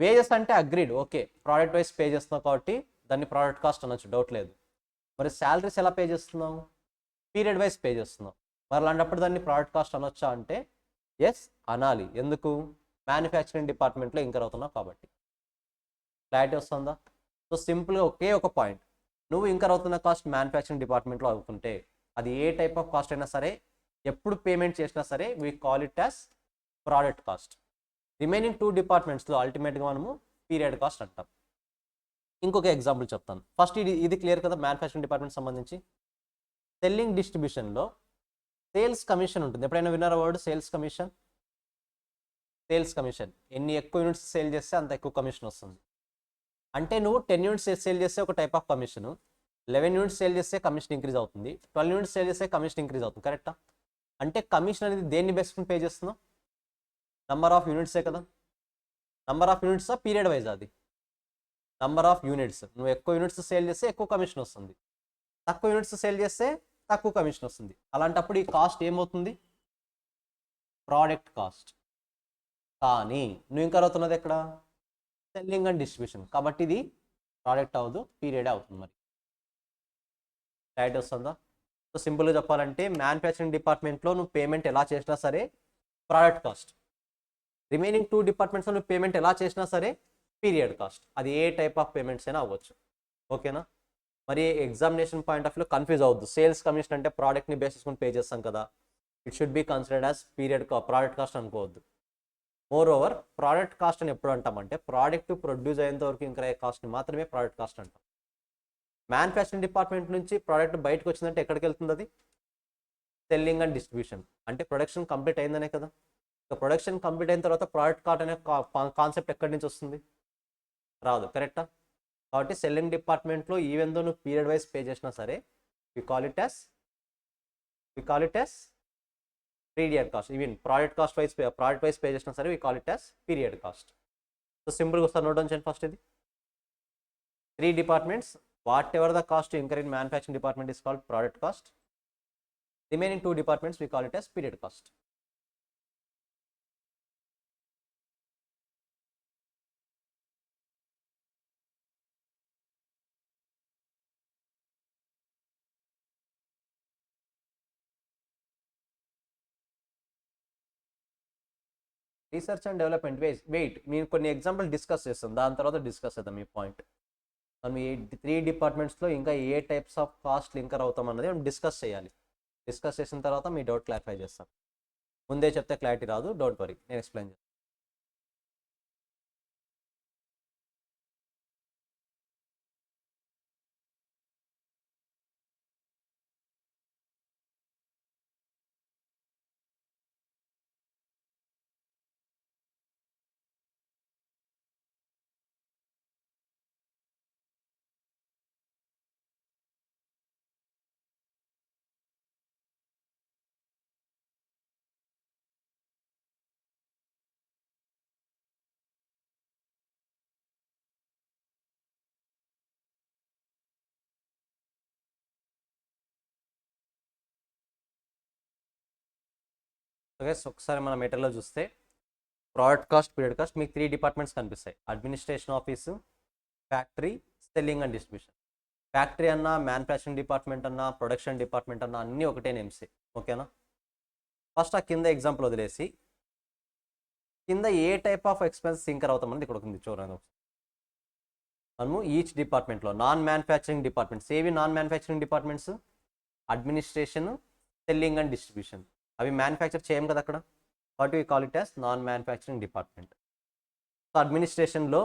Wages అంటే agreed, okay, product wise pay చేస్తున్నావు కాబట్టి దాన్ని ప్రోడక్ట్ కాస్ట్ అనొచ్చు, డౌట్ లేదు. మరి శాలరీస్ ఎలా పే చేస్తున్నావు? పీరియడ్ వైజ్ పే చేస్తున్నావు. మరి అలాంటప్పుడు దాన్ని ప్రోడక్ట్ కాస్ట్ అనొచ్చా అంటే ఎస్ అనాలి. ఎందుకు? మ్యానుఫ్యాక్చరింగ్ డిపార్ట్మెంట్లో ఇంకర్ అవుతున్నావు కాబట్టి. క్లారిటీ వస్తుందా? సో సింపుల్గా ఒకే ఒక పాయింట్, నువ్వు ఇంకర్ అవుతున్న కాస్ట్ మ్యానుఫ్యాక్చరింగ్ డిపార్ట్మెంట్లో అవుతుంటే అది ఏ టైప్ ఆఫ్ కాస్ట్ అయినా సరే, ఎప్పుడు పేమెంట్ చేసినా సరే we call it as product cost. Remaining 2 డిపార్ట్మెంట్స్లో అల్టిమేట్గా మనము పీరియడ్ కాస్ట్ అంటాం. ఇంకొక ఎగ్జాంపుల్ చెప్తాను. ఫస్ట్ ఇది క్లియర్ కదా మ్యానుఫ్యాక్చరింగ్ డిపార్ట్మెంట్ సంబంధించి. సెల్లింగ్ డిస్ట్రిబ్యూషన్లో సేల్స్ కమిషన్ ఉంటుంది. ఎప్పుడైనా విన్నారా word sales commission? Sales commission ఎన్ని ఎక్కువ యూనిట్స్ సేల్ చేస్తే అంత ఎక్కువ కమిషన్ వస్తుంది. అంటే నువ్వు 10 యూనిట్స్ సేల్ చేస్తే ఒక type of commission, 11 units sale చేస్తే కమిషన్ ఇంక్రీజ్ అవుతుంది, 12 యూనిట్స్ సేల్ చేస్తే కమిషన్ ఇంక్రీజ్ అవుతుంది. కరెక్టా? అంటే కమిషన్ అనేది దేన్ని బేస్కొని పే చేస్తున్నావు? నంబర్ ఆఫ్ యూనిట్సే కదా. నంబర్ ఆఫ్ యూనిట్సా పీరియడ్ వైజ్? అది నంబర్ ఆఫ్ యూనిట్స్. నువ్వు ఎక్కువ యూనిట్స్ సేల్ చేస్తే ఎక్కువ కమిషన్ వస్తుంది, తక్కువ యూనిట్స్ సేల్ చేస్తే తక్కువ కమిషన్ వస్తుంది. అలాంటప్పుడు ఈ కాస్ట్ ఏమవుతుంది? Product cost. కానీ నువ్వు ఇంకా అవుతున్నది ఎక్కడ? Selling and distribution. కాబట్టి ఇది ప్రోడక్ట్ అవ్వదు, పీరియడ్ అవుతుంది. మరి రైట్ వస్తుందా? సో సింపుల్గా చెప్పాలంటే మ్యానుఫ్యాక్చరింగ్ డిపార్ట్మెంట్లో నువ్వు పేమెంట్ ఎలా చేసినా సరే ప్రోడక్ట్ కాస్ట్, రిమైనింగ్ 2 డిపార్ట్మెంట్స్లో నువ్వు పేమెంట్ ఎలా చేసినా సరే పీరియడ్ కాస్ట్. అది ఏ టైప్ ఆఫ్ పేమెంట్స్ అయినా అవ్వచ్చు. ఓకేనా? మరి examination point of view confuse అవ్వద్దు. సేల్స్ కమిషన్ అంటే ప్రోడక్ట్ని బేస్ చేసుకుని పే చేస్తాం కదా, it should be considered as product cost అనుకోవద్దు. మోర్ ఓవర్ ప్రోడక్ట్ కాస్ట్ అని ఎప్పుడు అంటామంటే ప్రోడక్ట్ ప్రొడ్యూస్ అయ్యేంత వరకు ఇంకా అయ్యే కాస్ట్ని మాత్రమే ప్రోడక్ట్ కాస్ట్ అంటాం. మ్యానుఫ్యాక్చరింగ్ డిపార్ట్మెంట్ నుంచి ప్రోడక్ట్ బయటకు వచ్చిందంటే ఎక్కడికి వెళ్తుంది? అది సెల్లింగ్ అండ్ డిస్ట్రిబ్యూషన్. అంటే ప్రొడక్షన్ కంప్లీట్ అయిందనే కదా. ఇక ప్రొడక్షన్ కంప్లీట్ అయిన తర్వాత ప్రోడక్ట్ కాస్ట్ అనే కాన్సెప్ట్ ఎక్కడి నుంచి వస్తుంది? రాదు. కరెక్టా? కాబట్టి సెల్లింగ్ డిపార్ట్మెంట్లో ఈవెన్ దో నువ్వు పీరియడ్ వైజ్ పే చేసినా సరే we call it as period cost. Even product wise pay చేసినా సరే we call it as period cost. So సింపుల్గా వస్తారు. నోట్ డౌన్ చేయండి ఫస్ట్. ఇది 3 departments. Whatever the cost incur in manufacturing department is called product cost. Remaining 2 departments we call it as period cost. Research and development wait నేను కొన్ని example discuss చేస్తాను, దాని తర్వాత discuss చేద్దాం ఈ point. మనం ఈ 3 డిపార్ట్మెంట్స్లో ఇంకా ఏ టైప్స్ ఆఫ్ కాస్ట్ లింకర్ అవుతాం అన్నది మనం డిస్కస్ చేయాలి. డిస్కస్ చేసిన తర్వాత మీ డౌట్ క్లారిఫై చేస్తాను. ముందే చెప్తే క్లారిటీ రాదు, డోంట్ వరీ, నేను ఎక్స్ప్లెయిన్ చేస్తాను. ఓకే, ఒకసారి మన మెటీరియల్లో చూస్తే ప్రోడక్ట్ కాస్ట్, పీరియడ్ కాస్ట్ మీకు 3 డిపార్ట్మెంట్స్ కనిపిస్తాయి. Administration office, factory, selling and distribution. Factory అన్నా, మ్యానుఫ్యాక్చరింగ్ డిపార్ట్మెంట్ అన్నా, ప్రొడక్షన్ డిపార్ట్మెంట్ అన్నా అన్నీ ఒకటే నేమ్సే. ఓకేనా? ఫస్ట్ ఆ కింద ఎగ్జాంపుల్ వదిలేసి కింద ఏ టైప్ ఆఫ్ ఎక్స్పెన్సెస్ ఇంకర్ అవుతామని ఇక్కడ ఉంది చూడండి. మనము ఈచ్ డిపార్ట్మెంట్లో నాన్ మ్యానుఫ్యాక్చరింగ్ డిపార్ట్మెంట్స్ ఏవి? Non manufacturing departments administration, selling and distribution. అవి మ్యానుఫ్యాక్చర్ చేయం కదా అక్కడ, కాబట్టి we call it as non manufacturing department. So అడ్మినిస్ట్రేషన్లో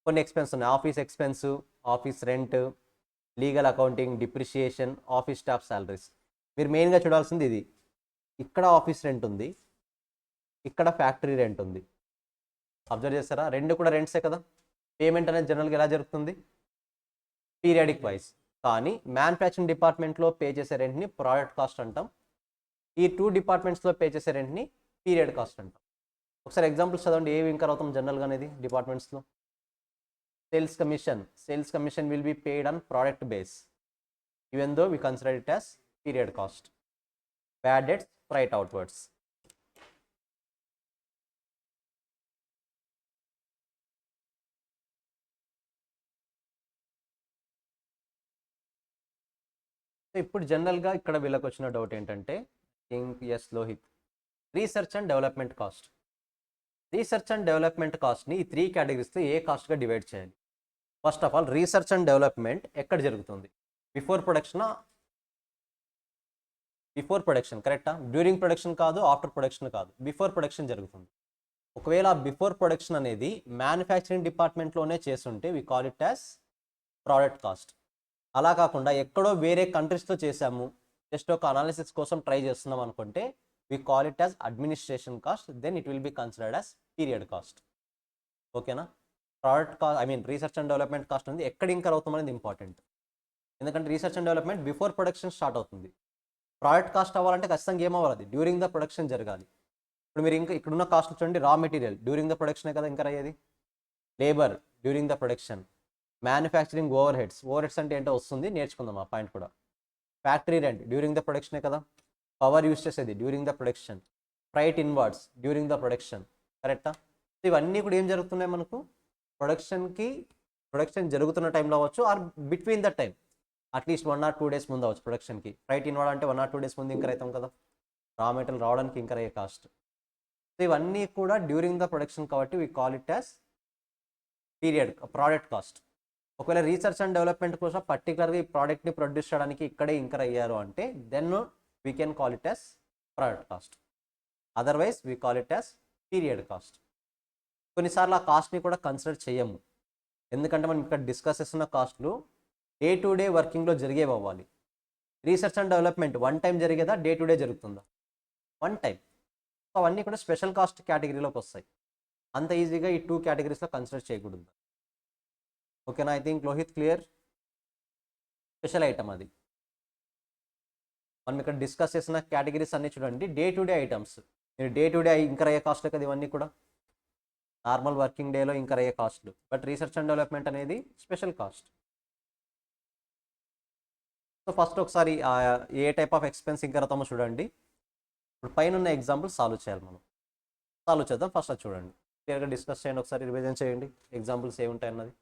కొన్ని ఎక్స్పెన్స్ ఉన్నాయి. Office expense, office rent, legal accounting, depreciation, office staff salaries. మీరు మెయిన్గా చూడాల్సింది ఇది. ఇక్కడ ఆఫీస్ రెంట్ ఉంది, ఇక్కడ ఫ్యాక్టరీ రెంట్ ఉంది. అబ్జర్వ్ చేస్తారా? రెండు కూడా రెంట్సే కదా. పేమెంట్ అనేది జనరల్గా ఎలా జరుగుతుంది? Periodic wise. కానీ మ్యానుఫ్యాక్చరింగ్ డిపార్ట్మెంట్లో పే చేసే రెంట్ని ప్రోడక్ట్ కాస్ట్ అంటాం. ఈ 2 డిపార్ట్మెంట్స్లో పే చేసే రెంట్ని పీరియడ్ కాస్ట్ అంటాం. ఒకసారి ఎగ్జాంపుల్స్ చదవండి, ఏవి ఇంకర్ అవుతాం జనరల్గా అనేది డిపార్ట్మెంట్స్లో. Sales commission will be paid on product base even though we consider it as period cost. Bad debts write outwards. ఇప్పుడు జనరల్గా ఇక్కడ వీళ్ళకి వచ్చిన డౌట్ ఏంటంటే yes Lohit, research and development cost. Research and development కాస్ట్ని ఈ 3 కేటగిరీస్తో ఏ కాస్ట్గా డివైడ్ చేయాలి? First of all research and development ఎక్కడ జరుగుతుంది? బిఫోర్ ప్రొడక్షన్ కరెక్టా? డ్యూరింగ్ ప్రొడక్షన్ కాదు, ఆఫ్టర్ ప్రొడక్షన్ కాదు, బిఫోర్ ప్రొడక్షన్ జరుగుతుంది. ఒకవేళ బిఫోర్ ప్రొడక్షన్ అనేది మ్యానుఫ్యాక్చరింగ్ డిపార్ట్మెంట్లోనే చేస్తుంటే we call it as product cost. అలా కాకుండా ఎక్కడో వేరే కంట్రీస్లో చేసాము, జస్ట్ ఒక అనాలిసిస్ కోసం ట్రై చేస్తున్నాం అనుకుంటే we call it as administration cost, then it will be considered as period cost. ఓకేనా? Product cost research and development cost అనేది ఎక్కడ ఇంకర్ అవుతాం అనేది ఇంపార్టెంట్. ఎందుకంటే research and development before production start అవుతుంది. ప్రోడక్ట్ కాస్ట్ అవ్వాలంటే ఖచ్చితంగా ఏమవ్వాలి, అది డ్యూరింగ్ ద ప్రొడక్షన్ జరగాలి. ఇప్పుడు మీరు ఇంకా ఇక్కడున్న కాస్ట్ చూడండి, రా మెటీరియల్ డ్యూరింగ్ ద ప్రొడక్షనే కదా ఇంకర్ అయ్యేది, labour during the production, manufacturing overheads అంటే ఏంటో వస్తుంది, నేర్చుకుందాం ఆ పాయింట్ కూడా. ఫ్యాక్టరీ రెంట్ డ్యూరింగ్ ద ప్రొడక్షనే కదా, పవర్ యూస్ చేసేది during the production, freight inwards during the production. కరెక్టా? ఇవన్నీ కూడా ఏం జరుగుతున్నాయి మనకు, ప్రొడక్షన్ జరుగుతున్న టైంలో అవ్వచ్చు, or between the time, at least 1 or 2 days ముందు అవ్వచ్చు ప్రొడక్షన్కి. ఫ్రైట్ ఇన్వార్డ్ అంటే 1 or 2 days ముందు ఇంకర్ అవుతాం కదా, రా మెటీరియల్ రావడానికి ఇంకర్ అయ్యే కాస్ట్. సో ఇవన్నీ కూడా డ్యూరింగ్ ద ప్రొడక్షన్ కాబట్టి we call it as product cost. ఒకవేళ రీసెర్చ్ అండ్ డెవలప్మెంట్ కోసం పర్టికులర్గా ఈ ప్రోడక్ట్ని ప్రొడ్యూస్ చేయడానికి ఇక్కడే ఇంకర్ అయ్యారు అంటే then we can call it as product cost. Otherwise we call it as period cost. కొన్నిసార్లు ఆ కాస్ట్ని కూడా కన్సిడర్ చేయము, ఎందుకంటే మనం ఇక్కడ డిస్కస్ చేస్తున్న కాస్ట్లు డే టు డే వర్కింగ్లో జరిగేవి అవ్వాలి. Research and development one time జరిగేదా, డే టు డే జరుగుతుందా, వన్ టైం. సో అవన్నీ కూడా స్పెషల్ కాస్ట్ కేటగిరీలోకి వస్తాయి. అంత ఈజీగా ఈ 2 కేటగిరీస్లో కన్సిడర్ చేయకూడదు. ఓకేనా? I think Lohith clear. Special item అది. మనం ఇక్కడ డిస్కస్ చేసిన కేటగిరీస్ అన్నీ చూడండి, డే టు డే ఐటమ్స్. మీరు డే టు డే ఇంకర్ అయ్యే కాస్ట్లు కదా ఇవన్నీ కూడా, నార్మల్ వర్కింగ్ డేలో ఇంకర్ అయ్యే కాస్ట్లు. బట్ రీసెర్చ్ అండ్ డెవలప్మెంట్ అనేది స్పెషల్ కాస్ట్. సో ఫస్ట్ ఒకసారి ఏ టైప్ ఆఫ్ ఎక్స్పెన్స్ ఇంకర్ అవుతామో చూడండి. ఇప్పుడు పైన ఉన్న ఎగ్జాంపుల్ సాల్వ్ చేయాలి, మనం సాల్వ్ చేద్దాం. ఫస్ట్ అది చూడండి, క్లియర్గా డిస్కస్ చేయండి, ఒకసారి రివిజన్ చేయండి ఎగ్జాంపుల్స్ ఏముంటాయి అన్నది.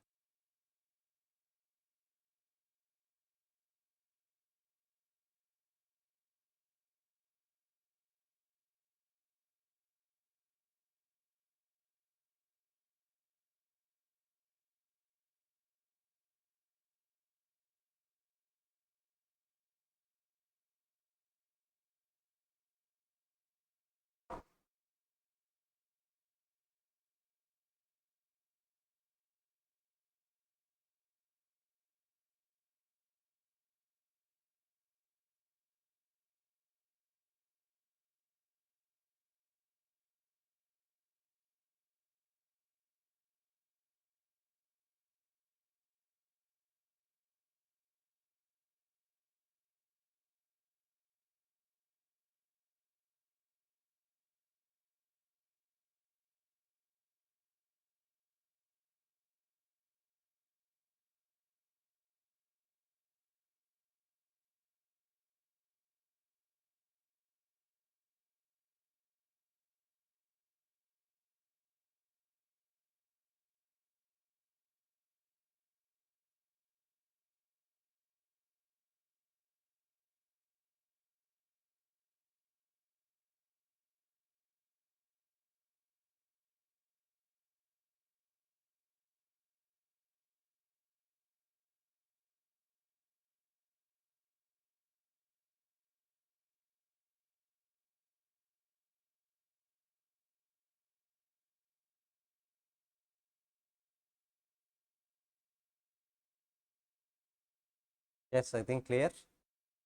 Yes, I think clear.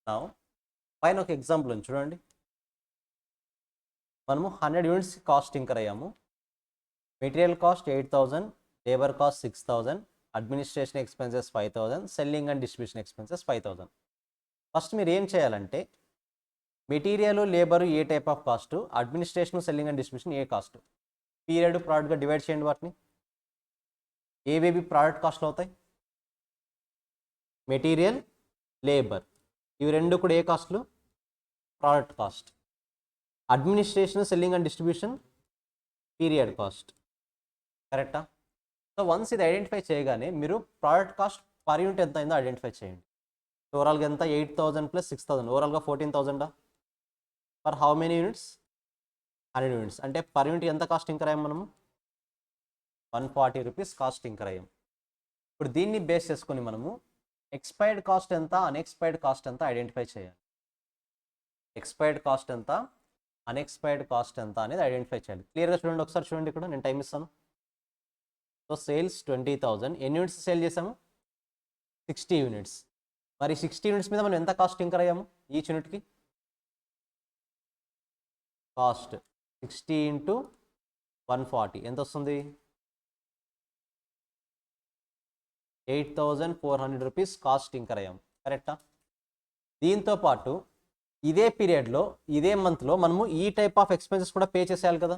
Now పైన ఒక ఎగ్జాంపుల్ ఉంది చూడండి. మనము 100 యూనిట్స్ కాస్ట్ ఇంకర్ అయ్యాము. Material cost 8,000, labour cost 6,000, administration expenses 5,000, selling and distribution expenses 5,000. First మీరు ఏం చేయాలంటే మెటీరియల్ లేబరు ఏ type of cost, administration selling and distribution ఏ కాస్ట్, పీరియడ్ ప్రోడక్ట్గా డివైడ్ చేయండి వాటిని. ఏవేవి ప్రోడక్ట్ కాస్ట్లు అవుతాయి, మెటీరియల్, లేబర్, ఇవి రెండు కూడా ఏ కాస్ట్లు, product cost. Administration selling and distribution period cost. కరెక్టా? సో వన్స్ ఇది ఐడెంటిఫై చేయగానే మీరు ప్రోడక్ట్ కాస్ట్ పర్ యూనిట్ ఎంత అయిందో ఐడెంటిఫై చేయండి. ఓవరాల్గా ఎంత, 8,000 + 6,000, ఓవరాల్గా 14,000. For how many units, 100 units. అంటే పర్ యూనిట్ ఎంత కాస్ట్ ఇంకర్ అయ్యాం మనము, 140 రూపీస్ కాస్ట్ ఇంకర్ అయ్యాం. ఇప్పుడు దీన్ని బేస్ చేసుకొని మనము ఎక్స్పైర్డ్ కాస్ట్ ఎంత, అన్ఎక్స్పైర్డ్ కాస్ట్ ఎంత ఐడెంటిఫై చేయాలి. ఎక్స్పైర్డ్ కాస్ట్ ఎంత, అన్ఎక్స్పైర్డ్ కాస్ట్ ఎంత అనేది ఐడెంటిఫై చేయాలి. క్లియర్గా చూడండి, ఒకసారి చూడండి, ఇక్కడ నేను టైం ఇస్తాను. సో సేల్స్ 20,000, ఎన్ని యూనిట్స్ సేల్ చేసాము, 60 యూనిట్స్. మరి 60 యూనిట్స్ మీద మనం ఎంత కాస్ట్ ఇంకర్ అయ్యాము ఈచ్ యూనిట్కి? కాస్ట్ 60 ఇంటూ 140 ఎంత వస్తుంది? 8,400 రూపీస్ కాస్ట్ ఇంకర్ అయ్యాము, కరెక్టా? దీంతో పాటు ఇదే పీరియడ్లో ఇదే మంత్లో మనము ఈ టైప్ ఆఫ్ ఎక్స్పెన్సెస్ కూడా పే చేసేయాలి కదా.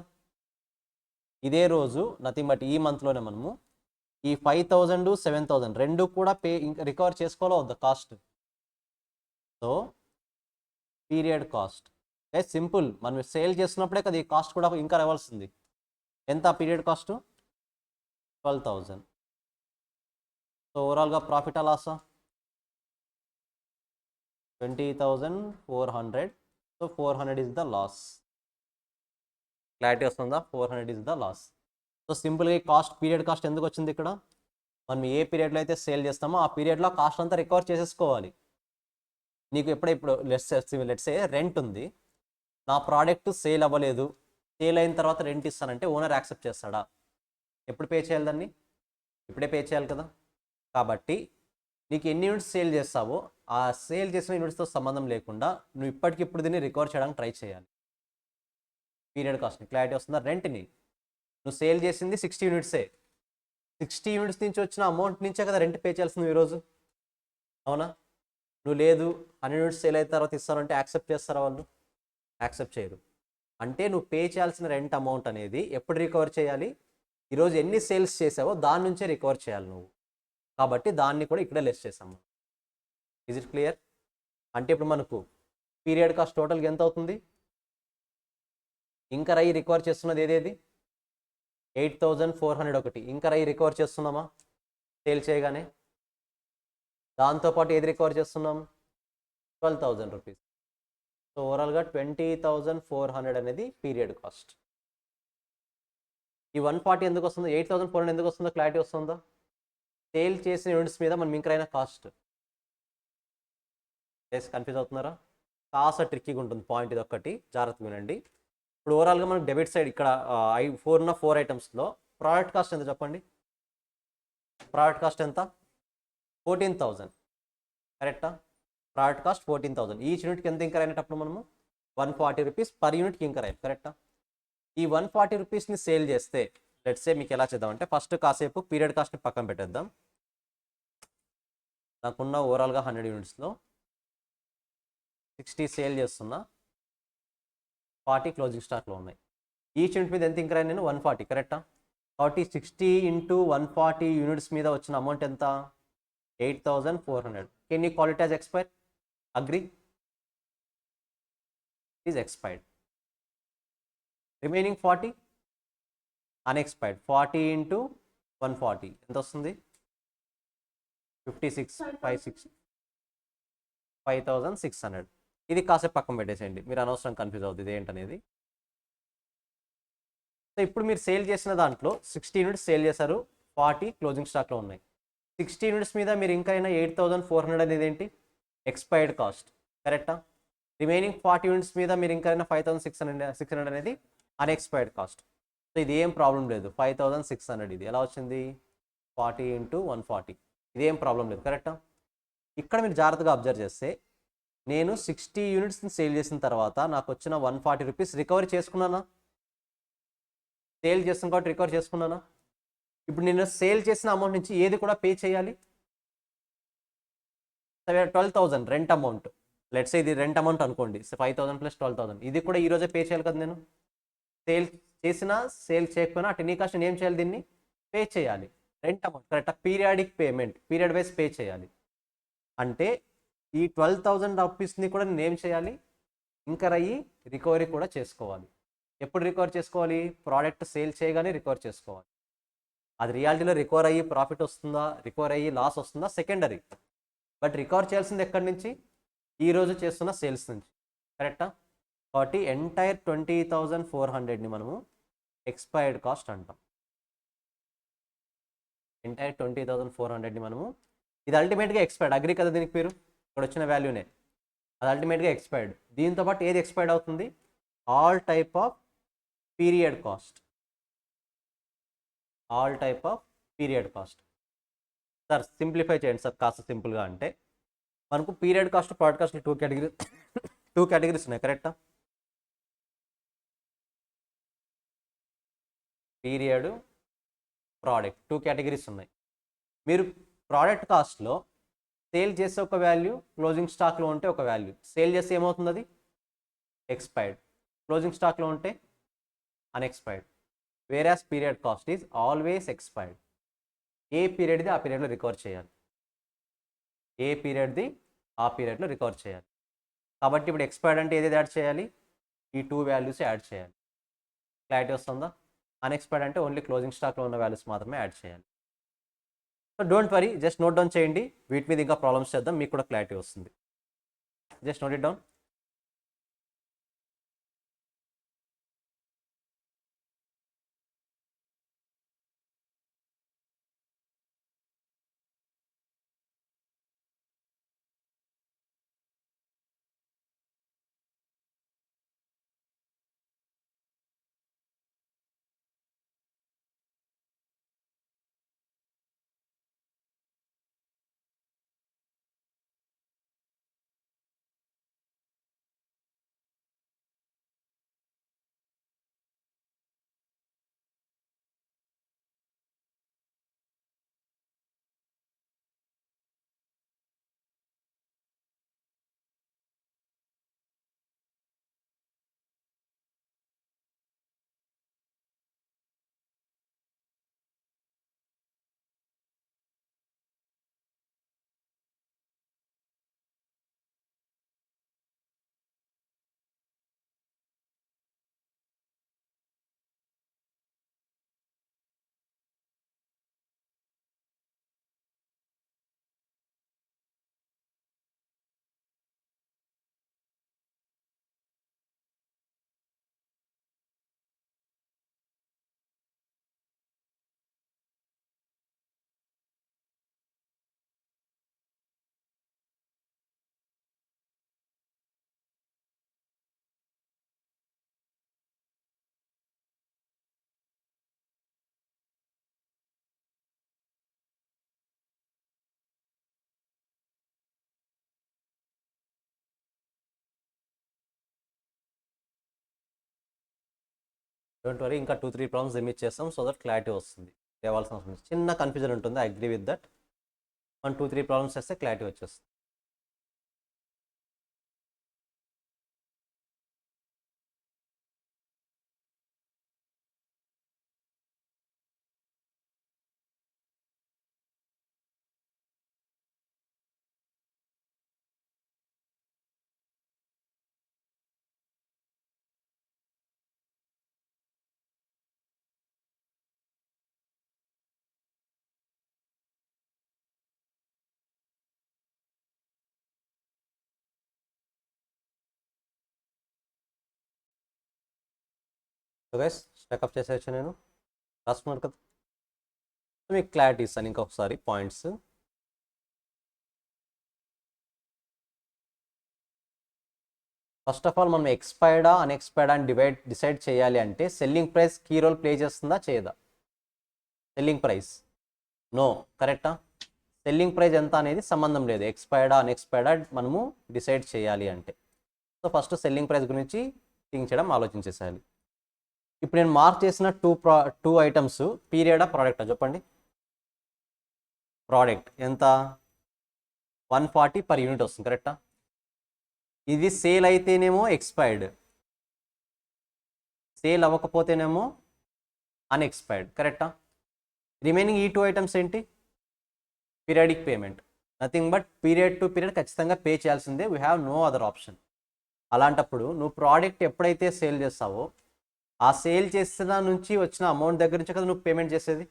ఇదే రోజు నథింగ్ బట్ ఈ మంత్లోనే మనము ఈ 5,000 7,000 రెండు కూడా రికవర్ చేసుకోవాలో వద్ద cost. So period cost simple, మనం సేల్ చేస్తున్నప్పుడే కదా ఈ కాస్ట్ కూడా ఇంకా రావాల్సింది. ఎంత పీరియడ్ కాస్ట్? 12,000. సో ఓవరాల్గా ప్రాఫిట్ లాసా? 20,400. So 400 is the loss. Clarity వస్తుందా? 400 ఇస్ ద లాస్. సో సింపుల్గా ఈ కాస్ట్ పీరియడ్ కాస్ట్ ఎందుకు వచ్చింది ఇక్కడ? మనం ఏ పీరియడ్లో అయితే సేల్ చేస్తామో ఆ పీరియడ్లో కాస్ట్ అంతా రికవర్ చేసేసుకోవాలి. నీకు ఇప్పుడు లెట్స్ సే రెంట్ ఉంది, నా ప్రోడక్ట్ సేల్ అవ్వలేదు, సేల్ అయిన తర్వాత రెంట్ ఇస్తానంటే ఓనర్ యాక్సెప్ట్ చేస్తాడా? ఎప్పుడు పే చేయాలి దాన్ని? ఇప్పుడే పే చేయాలి కదా. కాబట్టి నీకు ఎన్ని యూనిట్స్ సేల్ చేస్తావో ఆ సేల్ చేసిన యూనిట్స్తో సంబంధం లేకుండా నువ్వు ఇప్పటికిప్పుడు దీన్ని రికవర్ చేయడానికి ట్రై చేయాలి పీరియడ్ కాస్ట్ని. క్లారిటీ వస్తుందా? రెంట్ని నువ్వు సేల్ చేసింది 60 యూనిట్సే, 60 యూనిట్స్ నుంచి వచ్చిన అమౌంట్ నుంచే కదా రెంట్ పే చేయాల్సింది ఈరోజు, అవునా? నువ్వు లేదు 100 యూనిట్స్ సేల్ అయిన తర్వాత ఇస్తానంటే యాక్సెప్ట్ చేస్తారా వాళ్ళు? యాక్సెప్ట్ చేయరు. అంటే నువ్వు పే చేయాల్సిన రెంట్ అమౌంట్ అనేది ఎప్పుడు రికవర్ చేయాలి? ఈరోజు ఎన్ని సేల్స్ చేసావో దాని నుంచే రికవర్ చేయాలి నువ్వు. కాబట్టి దాన్ని కూడా ఇక్కడే లెస్ చేసాము. Is it clear? అంటే ఇప్పుడు మనకు పీరియడ్ కాస్ట్ టోటల్గా ఎంత అవుతుంది? ఇంకా రై రికవర్ చేస్తున్నది ఏదేది? 8,400 ఒకటి ఇంకా రై రికవర్ చేస్తున్నామా సేల్ చేయగానే? దాంతోపాటు ఏది రికవర్ చేస్తున్నాం? 12,000 రూపీస్. సో ఓవరాల్గా 20,400 అనేది పీరియడ్ కాస్ట్. ఈ 140 ఎందుకు వస్తుందో, 8,400 ఎందుకు వస్తుందో క్లారిటీ వస్తుందో? సేల్ చేసిన యూనిట్స్ మీద మనం ఇంకరైనా కాస్ట్. కన్ఫ్యూజ్ అవుతున్నారా? కాస్త ట్రిక్కీగా ఉంటుంది పాయింట్, ఇది ఒక్కటి జాగ్రత్తగా వినండి. ఇప్పుడు ఓవరాల్గా మనకు డెబిట్ సైడ్ ఇక్కడ 4 ఐటమ్స్లో ప్రోడక్ట్ కాస్ట్ ఎంత చెప్పండి? ప్రోడక్ట్ కాస్ట్ ఎంత? 14,000, కరెక్టా? Product cost 14,000. ఈచ్ యూనిట్కి ఎంత ఇంకర్ అయినప్పుడు మనము 140 రూపీస్ పర్ యూనిట్కి ఇంకర్ అయ్యాం, కరెక్టా? ఈ 140 రూపీస్ని సేల్ చేస్తే లెట్స్ సే మీకు ఎలా చేద్దామంటే ఫస్ట్ కాసేపు పీరియడ్ కాస్ట్ని పక్కన పెట్టేద్దాం. నాకున్న ఓవరాల్గా 100 యూనిట్స్లో 60 సేల్ చేస్తున్నా, 40 క్లోజింగ్ స్టాక్లో ఉన్నాయి. ఈచ్ యూనిట్ మీద ఎంత ఇంకర్ అయ్యాను నేను? 140, కరెక్టా? కాబట్టి 60 ఇంటూ 140 యూనిట్స్ మీద వచ్చిన అమౌంట్ ఎంత? 8,400. Can you call it as expired? Agree? Is expired. Remaining 40 unexpired. 40 into 140 ఎంత వస్తుంది? 5,600. ఇది కాసేపు పక్కన పెట్టేసేయండి, మీరు అనవసరం కన్ఫ్యూజ్ అవుతుంది ఏంటనేది. సో ఇప్పుడు మీరు సేల్ చేసిన దాంట్లో 60 యూనిట్స్ సేల్ చేశారు, 40 క్లోజింగ్ స్టాక్లో ఉన్నాయి. 60 యూనిట్స్ మీద మీరు ఇంకా అయినా 8,400 అనేది ఏంటి? ఎక్స్పైర్డ్ కాస్ట్, కరెక్టా? రిమైనింగ్ 40 యూనిట్స్ మీద మీరు ఇంకా అయినా 5,600 అనేది అన్ఎక్స్పైర్డ్ కాస్ట్. సో ఇది ఏం ప్రాబ్లం లేదు. 5,600 ఇది ఎలా వచ్చింది? 40 ఇంటూ 140. ఇదేం ప్రాబ్లం లేదు, కరెక్టా? ఇక్కడ మీరు జాగ్రత్తగా అబ్జర్వ్ చేస్తే నేను 60 యూనిట్స్ని సేల్ చేసిన తర్వాత నాకు వచ్చిన 140 రూపీస్ రికవరీ చేసుకున్నానా? సేల్ చేస్తాను కాబట్టి రికవర్ చేసుకున్నానా? ఇప్పుడు నేను సేల్ చేసిన అమౌంట్ నుంచి ఏది కూడా పే చేయాలి. 12,000 రెంట్ అమౌంట్, లెట్స్ ఇది రెంట్ అమౌంట్ అనుకోండి, 5,000 ప్లస్ 12,000. ఇది కూడా ఈరోజే పే చేయాలి కదా నేను. సేల్ చేసినా సేల్ చేయకపోయినా అటు ఎనీ కాస్ట్ నేను ఏం చేయాలి? దీన్ని పే చేయాలి. రెంట్ అమౌంట్, కరెక్టా? Periodic payment, period wise pay చేయాలి. అంటే ఈ 12,000 రూపీస్ని కూడా నేను ఏం చేయాలి? ఇంకర్ అయ్యి రికవరీ కూడా చేసుకోవాలి. ఎప్పుడు రికవర్ చేసుకోవాలి? ప్రోడక్ట్ సేల్ చేయగానే రికవర్ చేసుకోవాలి. అది రియాలిటీలో రికవర్ అయ్యి ప్రాఫిట్ వస్తుందా, రికవర్ అయ్యి లాస్ వస్తుందా సెకండరీ. బట్ రికవర్ చేయాల్సింది ఎక్కడి నుంచి? ఈరోజు చేస్తున్న సేల్స్ నుంచి, కరెక్టా? కాబట్టి ఎంటైర్ 20,400ని మనము ఎక్స్పైర్డ్ కాస్ట్ అంటాం. ఎంటైర్ 20,400ని మనము, ఇది అల్టిమేట్గా ఎక్స్పైర్డ్, అగ్రీ కదా దీనికి మీరు? ఇక్కడ వచ్చిన వాల్యూనే అది అల్టిమేట్గా ఎక్స్పైర్డ్. దీంతో పాటు ఏది ఎక్స్పైర్డ్ అవుతుంది? All type of period cost, all type of period cost. Sir simplify చేయండి సార్ కాస్త సింపుల్గా అంటే మనకు period cost product cost two categories ఉన్నాయి కరెక్టా? పీరియడ్ ప్రోడక్ట్ 2 కేటగిరీస్ ఉన్నాయి. మీరు ప్రోడక్ట్ కాస్ట్లో సేల్ చేసే ఒక వాల్యూ, క్లోజింగ్ స్టాక్లో ఉంటే ఒక వాల్యూ. సేల్ చేస్తే ఏమవుతుంది? అది ఎక్స్పైర్డ్. క్లోజింగ్ స్టాక్లో ఉంటే unexpired. Whereas period cost is always expired. ఏ పీరియడ్ది ఆ పీరియడ్లో రికవర్ చేయాలి. ఏ పీరియడ్ది ఆ పీరియడ్లో రికవర్ చేయాలి. కాబట్టి ఇప్పుడు ఎక్స్పైర్డ్ అంటే ఏదేది యాడ్ చేయాలి? ఈ 2 వాల్యూస్ యాడ్ చేయాలి. క్లారిటీ వస్తుందా? అన్ఎక్స్పైర్డ్ అంటే ఓన్లీ క్లోజింగ్ స్టాక్లో ఉన్న వాల్యూస్ మాత్రమే యాడ్ చేయాలి. So don't worry, just note down చేయండి. వీటి మీద ఇంకా ప్రాబ్లమ్స్ చేద్దాం, మీకు కూడా క్లారిటీ వస్తుంది. Just note it down. Don't worry, ఇంకా 2-3 ప్రాబ్లమ్స్ రిమీట్ చేస్తాం సో దట్ క్లారిటీ వస్తుంది. తేవాల్సిన అవసరం లేదు. చిన్న కన్ఫ్యూజన్ ఉంటుంది, I agree with that. 1-2-3 problems చేస్తే క్లారిటీ వచ్చేస్తుంది. సో గైస్, స్టెకప్ చేసేయచ్చు, నేను రాసుకున్నాను కదా. మీకు క్లారిటీ ఇస్తాను ఇంకొకసారి పాయింట్స్. ఫస్ట్ ఆఫ్ ఆల్ మనం ఎక్స్పైర్డా అన్ఎక్స్పైర్డా అని డిసైడ్ చేయాలి అంటే selling price key role play చేస్తుందా చేయదా? సెల్లింగ్ ప్రైస్ నో, కరెక్టా? సెల్లింగ్ ప్రైస్ ఎంత అనేది సంబంధం లేదు. ఎక్స్పైర్డా అన్ఎక్స్పైర్డా మనము డిసైడ్ చేయాలి అంటే. సో ఫస్ట్ సెల్లింగ్ ప్రైస్ గురించి థింక్ చేయడం, ఆలోచించేసేయాలి. ఇప్పుడు నేను మార్క్ చేసిన టూ ఐటమ్స్ పీరియడా ప్రోడక్టా చెప్పండి? ప్రోడక్ట్ ఎంత? 140 per యూనిట్ వస్తుంది, కరెక్టా? ఇది సేల్ అయితేనేమో ఎక్స్పైర్డ్, సేల్ అవ్వకపోతేనేమో అన్ఎక్స్పైర్డ్, కరెక్టా? రిమైనింగ్ ఈ 2 ఐటమ్స్ ఏంటి? Periodic payment. Nothing but period to period ఖచ్చితంగా పే చేయాల్సిందే. We have no other option. అలాంటప్పుడు నువ్వు ప్రోడక్ట్ ఎప్పుడైతే సేల్ చేస్తావో ఆ సేల్ చేసిన నుంచి వచ్చిన అమౌంట్ దగ్గర నుంచి కదా నువ్వు పేమెంట్ చేసేది.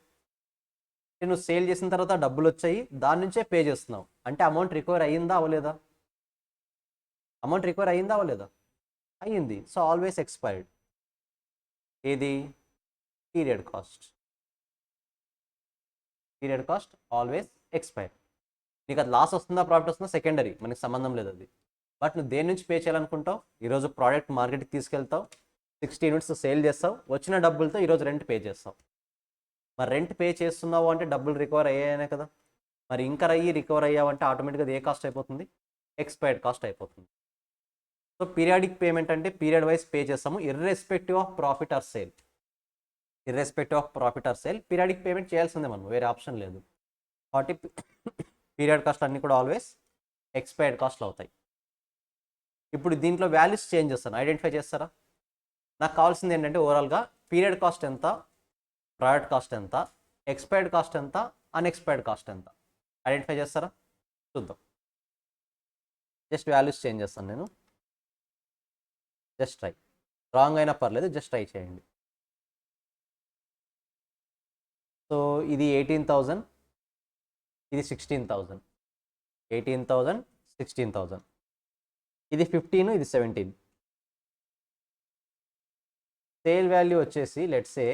నువ్వు సేల్ చేసిన తర్వాత డబ్బులు వచ్చాయి, దాని నుంచే పే చేస్తున్నావు అంటే అమౌంట్ రికవర్ అయ్యిందా అవ్వలేదా? అమౌంట్ రికవర్ అయ్యిందా అవ్వలేదా? అయ్యింది. So always expired. ఏది? Period cost. Period cost always expired. నీకు అది లాస్ వస్తుందా ప్రాఫిట్ వస్తుందా సెకండరీ, మనకి సంబంధం లేదు అది. బట్ నువ్వు దేని నుంచి పే చేయాలనుకుంటావు? ఈరోజు ప్రోడక్ట్ మార్కెట్కి తీసుకెళ్తావు, 60 యూనిట్స్ సేల్ చేస్తావు, వచ్చిన డబ్బులతో ఈరోజు రెంట్ పే చేస్తావు. మరి రెంట్ పే చేస్తున్నావు అంటే డబ్బులు రికవర్ అయ్యాయనే కదా. మరి ఇంకర్ అయ్యి రికవర్ అయ్యావంటే ఆటోమేటిక్గా అది ఏ కాస్ట్ అయిపోతుంది, ఎక్స్పైర్డ్ కాస్ట్ అయిపోతుంది. సో పీరియాడిక్ పేమెంట్ అంటే పీరియడ్ వైజ్ పే చేస్తాము, irrespective of profit or sale. Periodic payment చేయాల్సిందే మనం, వేరే ఆప్షన్ లేదు. కాబట్టి పీరియడ్ కాస్ట్ అన్నీ కూడా ఆల్వేస్ ఎక్స్పైర్డ్ కాస్ట్లు అవుతాయి. ఇప్పుడు దీంట్లో వాల్యూస్ చేంజ్ చేస్తాను, ఐడెంటిఫై చేస్తారా? నాకు కావాల్సింది ఏంటంటే ఓవరాల్గా పీరియడ్ కాస్ట్ ఎంత, ప్రోడక్ట్ కాస్ట్ ఎంత, ఎక్స్పైర్డ్ కాస్ట్ ఎంత, అన్ఎక్స్పైర్డ్ కాస్ట్ ఎంత, ఐడెంటిఫై చేస్తారా? చూద్దాం. జస్ట్ వాల్యూస్ చేంజ్ చేస్తాను నేను. జస్ట్ ట్రై, రాంగ్ అయినా పర్లేదు, జస్ట్ ట్రై చేయండి. సో ఇది 18,000, ఇది 16,000. 18,000, 16,000. ఇది 15, ఇది 17. సేల్ వాల్యూ వచ్చేసి లెట్స్ సే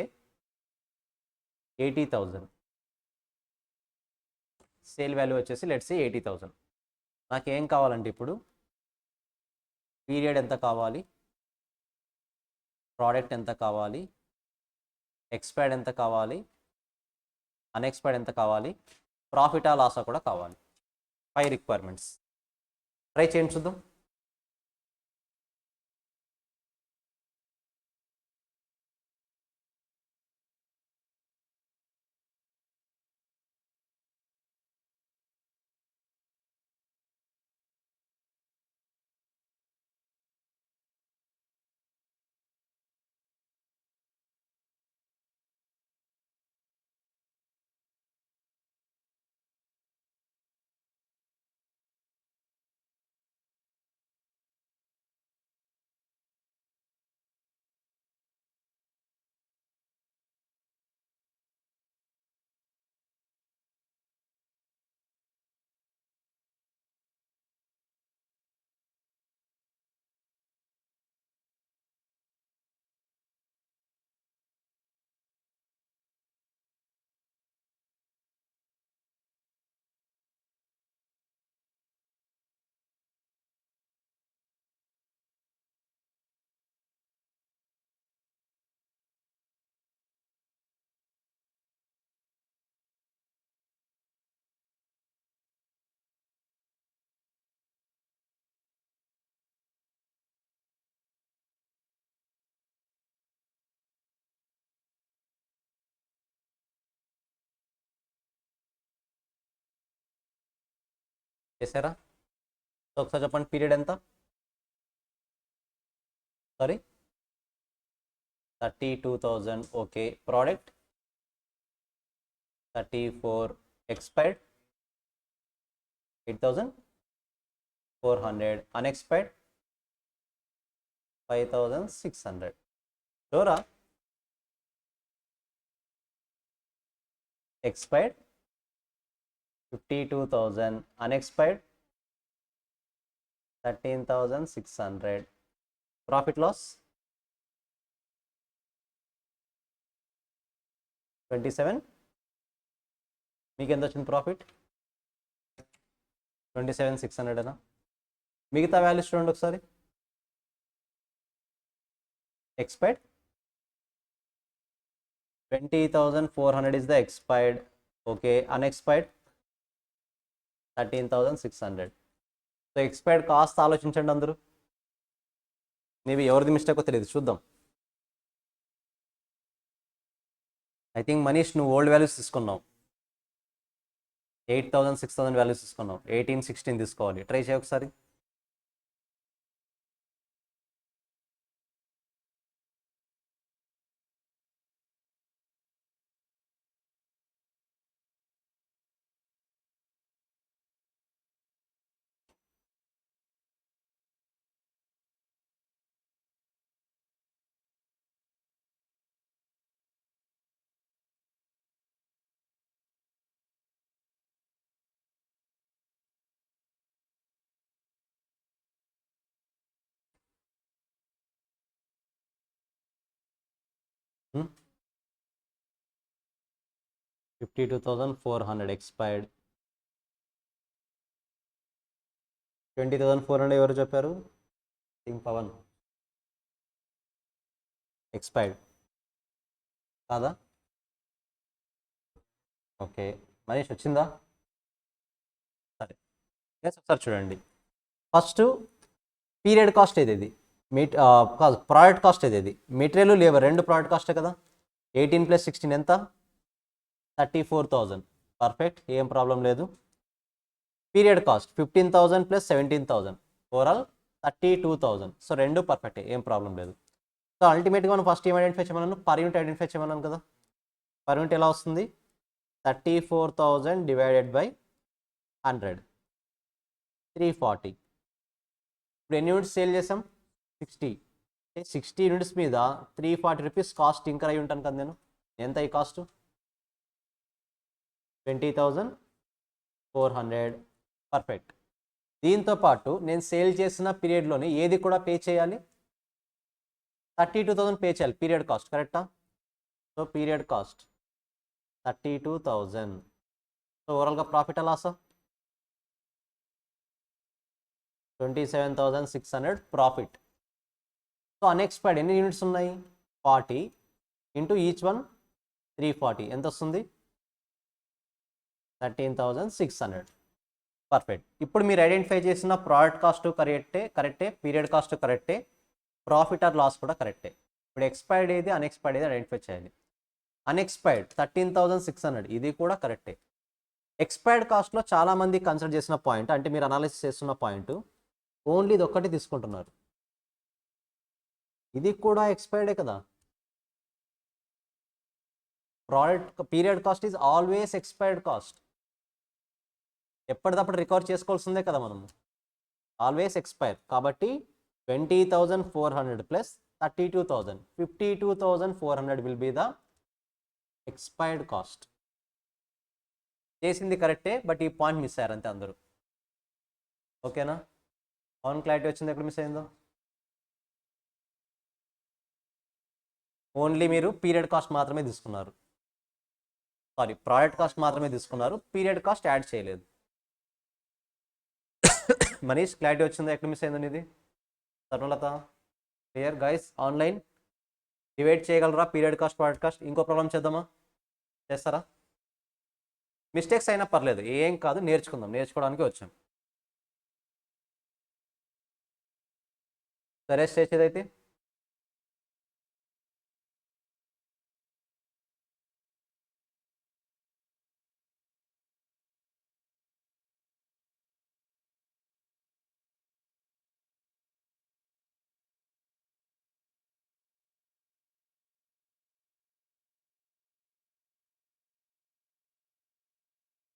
80,000. సేల్ వాల్యూ వచ్చేసి లెట్స్ సే 80,000. నాకేం కావాలంటే ఇప్పుడు పీరియడ్ ఎంత కావాలి, ప్రోడక్ట్ ఎంత కావాలి, ఎక్స్పైర్డ్ ఎంత కావాలి, అన్ఎక్స్పైర్డ్ ఎంత కావాలి, ప్రాఫిటా లాసా కూడా కావాలి. 5 రిక్వైర్మెంట్స్. ట్రై చేయండి చూద్దాం. చేశారా? సో ఒకసారి చెప్పండి, పీరియడ్ ఎంత? Sorry, 32,000. Okay. Product 34, expired 8,400, unexpired 5,600. షూరా? Expired 52,000, unexpired 13,600. Profit loss 27. మీకు ఎంత వచ్చింది ప్రాఫిట్? 27,600. మిగతా వాల్యూస్ చూడండి ఒకసారి. Expired 20,400 is the expired. Okay. Unexpired 13,600. So expired cost ఆలోచించండి అందరూ. మేబీ ఎవరిది మిస్టేకో తెలియదు, చూద్దాం. ఐ థింక్ మనీష్ నువ్వు ఓల్డ్ వాల్యూస్ తీసుకున్నావు. 8,000, 6,000 వాల్యూస్ తీసుకున్నావు. 18, 16 తీసుకోవాలి. ట్రై చేయ ఒకసారి. Hmm? 52,400 expired. 20,400 ఎవరు చెప్పారు? థింక్ పవన్. ఎక్స్పైర్డ్ కాదా? ఓకే. మనీష్ వచ్చిందా? ఎస్ ఒకసారి చూడండి. ఫస్ట్ పీరియడ్ కాస్ట్ ఏది ఇది కాదు, ప్రోడక్ట్ కాస్ట్ ఏది ఇది మెటీరియల్ లేబర్ రెండు ప్రోడక్ట్ కాస్టే కదా. 18 + 16 ఎంత? 34,000. పర్ఫెక్ట్, ఏం ప్రాబ్లం లేదు. Period cost 15,000 + 17,000, overall 32,000. సో రెండు పర్ఫెక్ట్, ఏం ప్రాబ్లం లేదు. సో అల్టిమేట్గా మనం ఫస్ట్ ఏం ఐడెంటిఫై చేయమన్నాను? పర్ యూనిట్ ఐడెంటిఫై చేయమన్నాను కదా. పర్ యూనిట్ ఎలా వస్తుంది? 34,000 డివైడెడ్ బై 100, 340. ఇప్పుడు ఎన్ని యూనిట్స్ సేల్ చేసాం? 60. 60 యూనిట్స్ మీద 340 రూపీస్ కాస్ట్ ఇంకర్ అయి ఉంటాను కదా నేను. ఎంత ఈ కాస్ట్? 20,400. పర్ఫెక్ట్. దీంతో పాటు నేను సేల్ చేసిన పీరియడ్లోనే ఏది కూడా పే చేయాలి? 32,000 పే చేయాలి పీరియడ్ కాస్ట్, కరెక్టా? So period cost 32,000. సో ఓవరాల్గా ప్రాఫిట్ లాసా? 27,600 ప్రాఫిట్. సో అన్ఎక్స్పైర్డ్ ఎన్ని యూనిట్స్ ఉన్నాయి? 40 ఇంటూ ఈచ్ వన్ 340 ఎంత వస్తుంది? 13,600. పర్ఫెక్ట్. ఇప్పుడు మీరు ఐడెంటిఫై చేసిన ప్రోడక్ట్ కాస్ట్ కరెక్టే, పీరియడ్ కాస్ట్ కరెక్టే, ప్రాఫిట్ ఆర్ లాస్ కూడా కరెక్టే. ఇప్పుడు ఎక్స్పైర్డ్ ఏది, అన్ఎక్స్పైర్డ్ ఏది ఐడెంటిఫై చేయాలి. అన్ఎక్స్పైర్డ్ 13,600, ఇది కూడా కరెక్టే. ఎక్స్పైర్డ్ కాస్ట్లో చాలామంది కన్సిడర్ చేసిన పాయింట్, అంటే మీరు అనాలిసిస్ చేస్తున్న పాయింట్, ఓన్లీ ఇది ఒక్కటి తీసుకుంటున్నారు. ఇది కూడా ఎక్స్పైర్డే కదా. Product period cost is always expired cost. ఎప్పటికప్పుడు రికవర్ చేసుకోవాల్సిందే కదా మనము, ఆల్వేస్ ఎక్స్పైర్. కాబట్టి 20,400 plus 32,000, 52,400 will be the expired cost. చేసింది కరెక్టే, బట్ ఈ పాయింట్ మిస్ అయ్యారు అంతే అందరూ. ఓకేనా? అవును, క్లారిటీ వచ్చింది. ఎక్కడ మిస్ అయిందో? ఓన్లీ మీరు పీరియడ్ కాస్ట్ మాత్రమే తీసుకున్నారు, సారీ ప్రోడక్ట్ కాస్ట్ మాత్రమే తీసుకున్నారు, పీరియడ్ కాస్ట్ యాడ్ చేయలేదు. మనీష్, క్లారిటీ వచ్చిందా? ఎక్కడ మిస్ అయిందని ఇది? సర్వలత, క్లియర్ గైస్? ఆన్లైన్ డివైడ్ చేయగలరా పీరియడ్ కాస్ట్, ప్రోడక్ట్ కాస్ట్? ఇంకో ప్రాబ్లం చేద్దామా? చేస్తారా? మిస్టేక్స్ అయినా పర్లేదు, ఏం కాదు, నేర్చుకుందాం, నేర్చుకోవడానికి వచ్చాం. సరే చేసేదైతే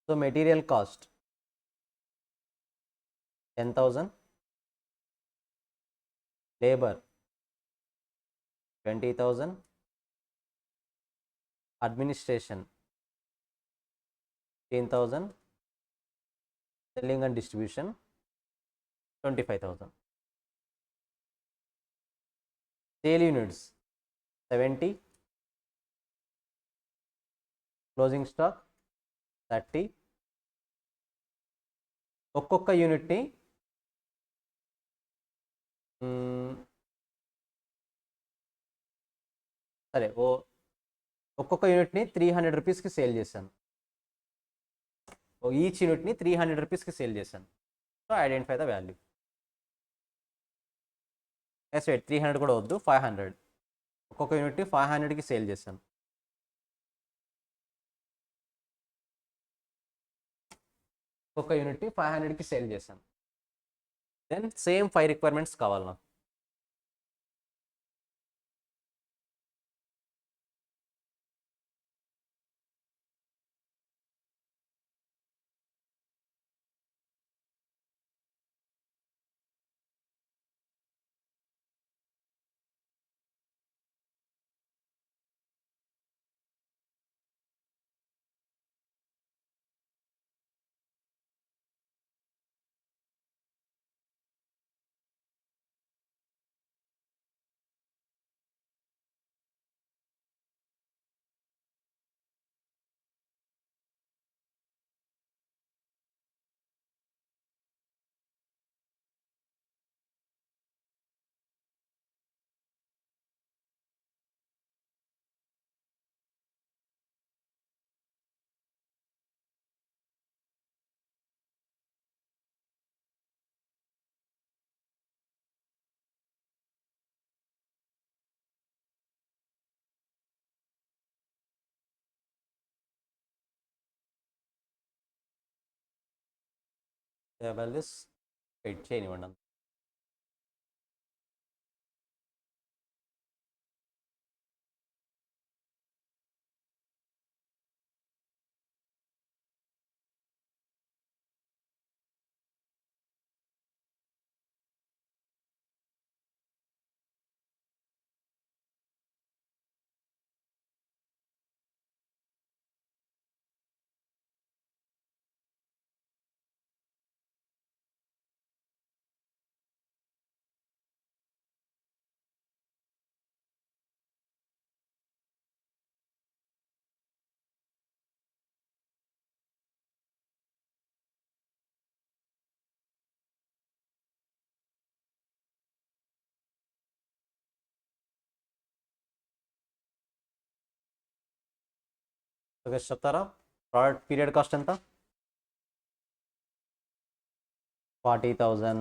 so material cost 10,000, labour 20,000, administration 10,000, selling and distribution 25,000. Sale units 70, closing stock 30. ఒక్కొక్క యూనిట్ని సరే ఒక్కొక్క యూనిట్ని 300 రూపీస్కి సేల్ చేశాను. ఈచ్ యూనిట్ని 300 రూపీస్కి సేల్ చేశాను. So identify the value. Yes wait, 300 కూడా వద్దు, 500. ఒక్కొక్క యూనిట్ని 500కి సేల్ చేశాను. ఒక్కొక్క యూనిట్ని 500కి సేల్ చేశాను. దెన్ సేమ్ 5 రిక్వైర్మెంట్స్ కావాలి నాకు. వాల్యూస్ వెయిట్ చేయనివ్వండి. ఓకే, చెప్తారా ప్రోడక్ట్ పీరియడ్ కాస్ట్ ఎంత? 40,000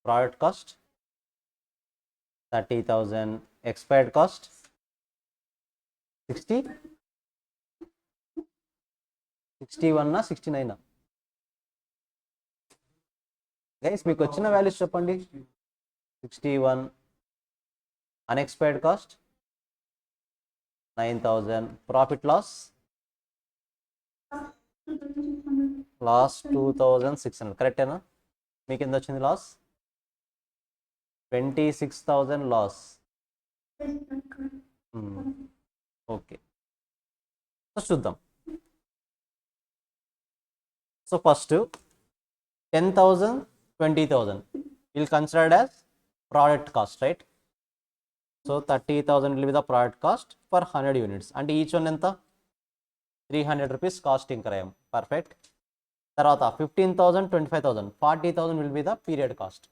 product cost, 30,000 expired cost, 61 69 guys మీకు వచ్చిన వాల్యూస్ చెప్పండి. 61 అన్ఎక్స్పైర్డ్ కాస్ట్, 9,000 ప్రాఫిట్ లాస్ 2,600. కరెక్టేనా? మీకు ఎంత వచ్చింది లాస్? 26,000 లాస్. ఓకే, చూద్దాం. So first 10,000 20,000 will considered as product cost, right? So 30,000 will be the product cost for 100 units. అంటే ఈచ్ వన్ ఎంత? 300 రూపీస్ కాస్ట్ ఇంకర్ అయ్యాం. పర్ఫెక్ట్. తర్వాత 15,000 25,000 40,000 will be the period cost.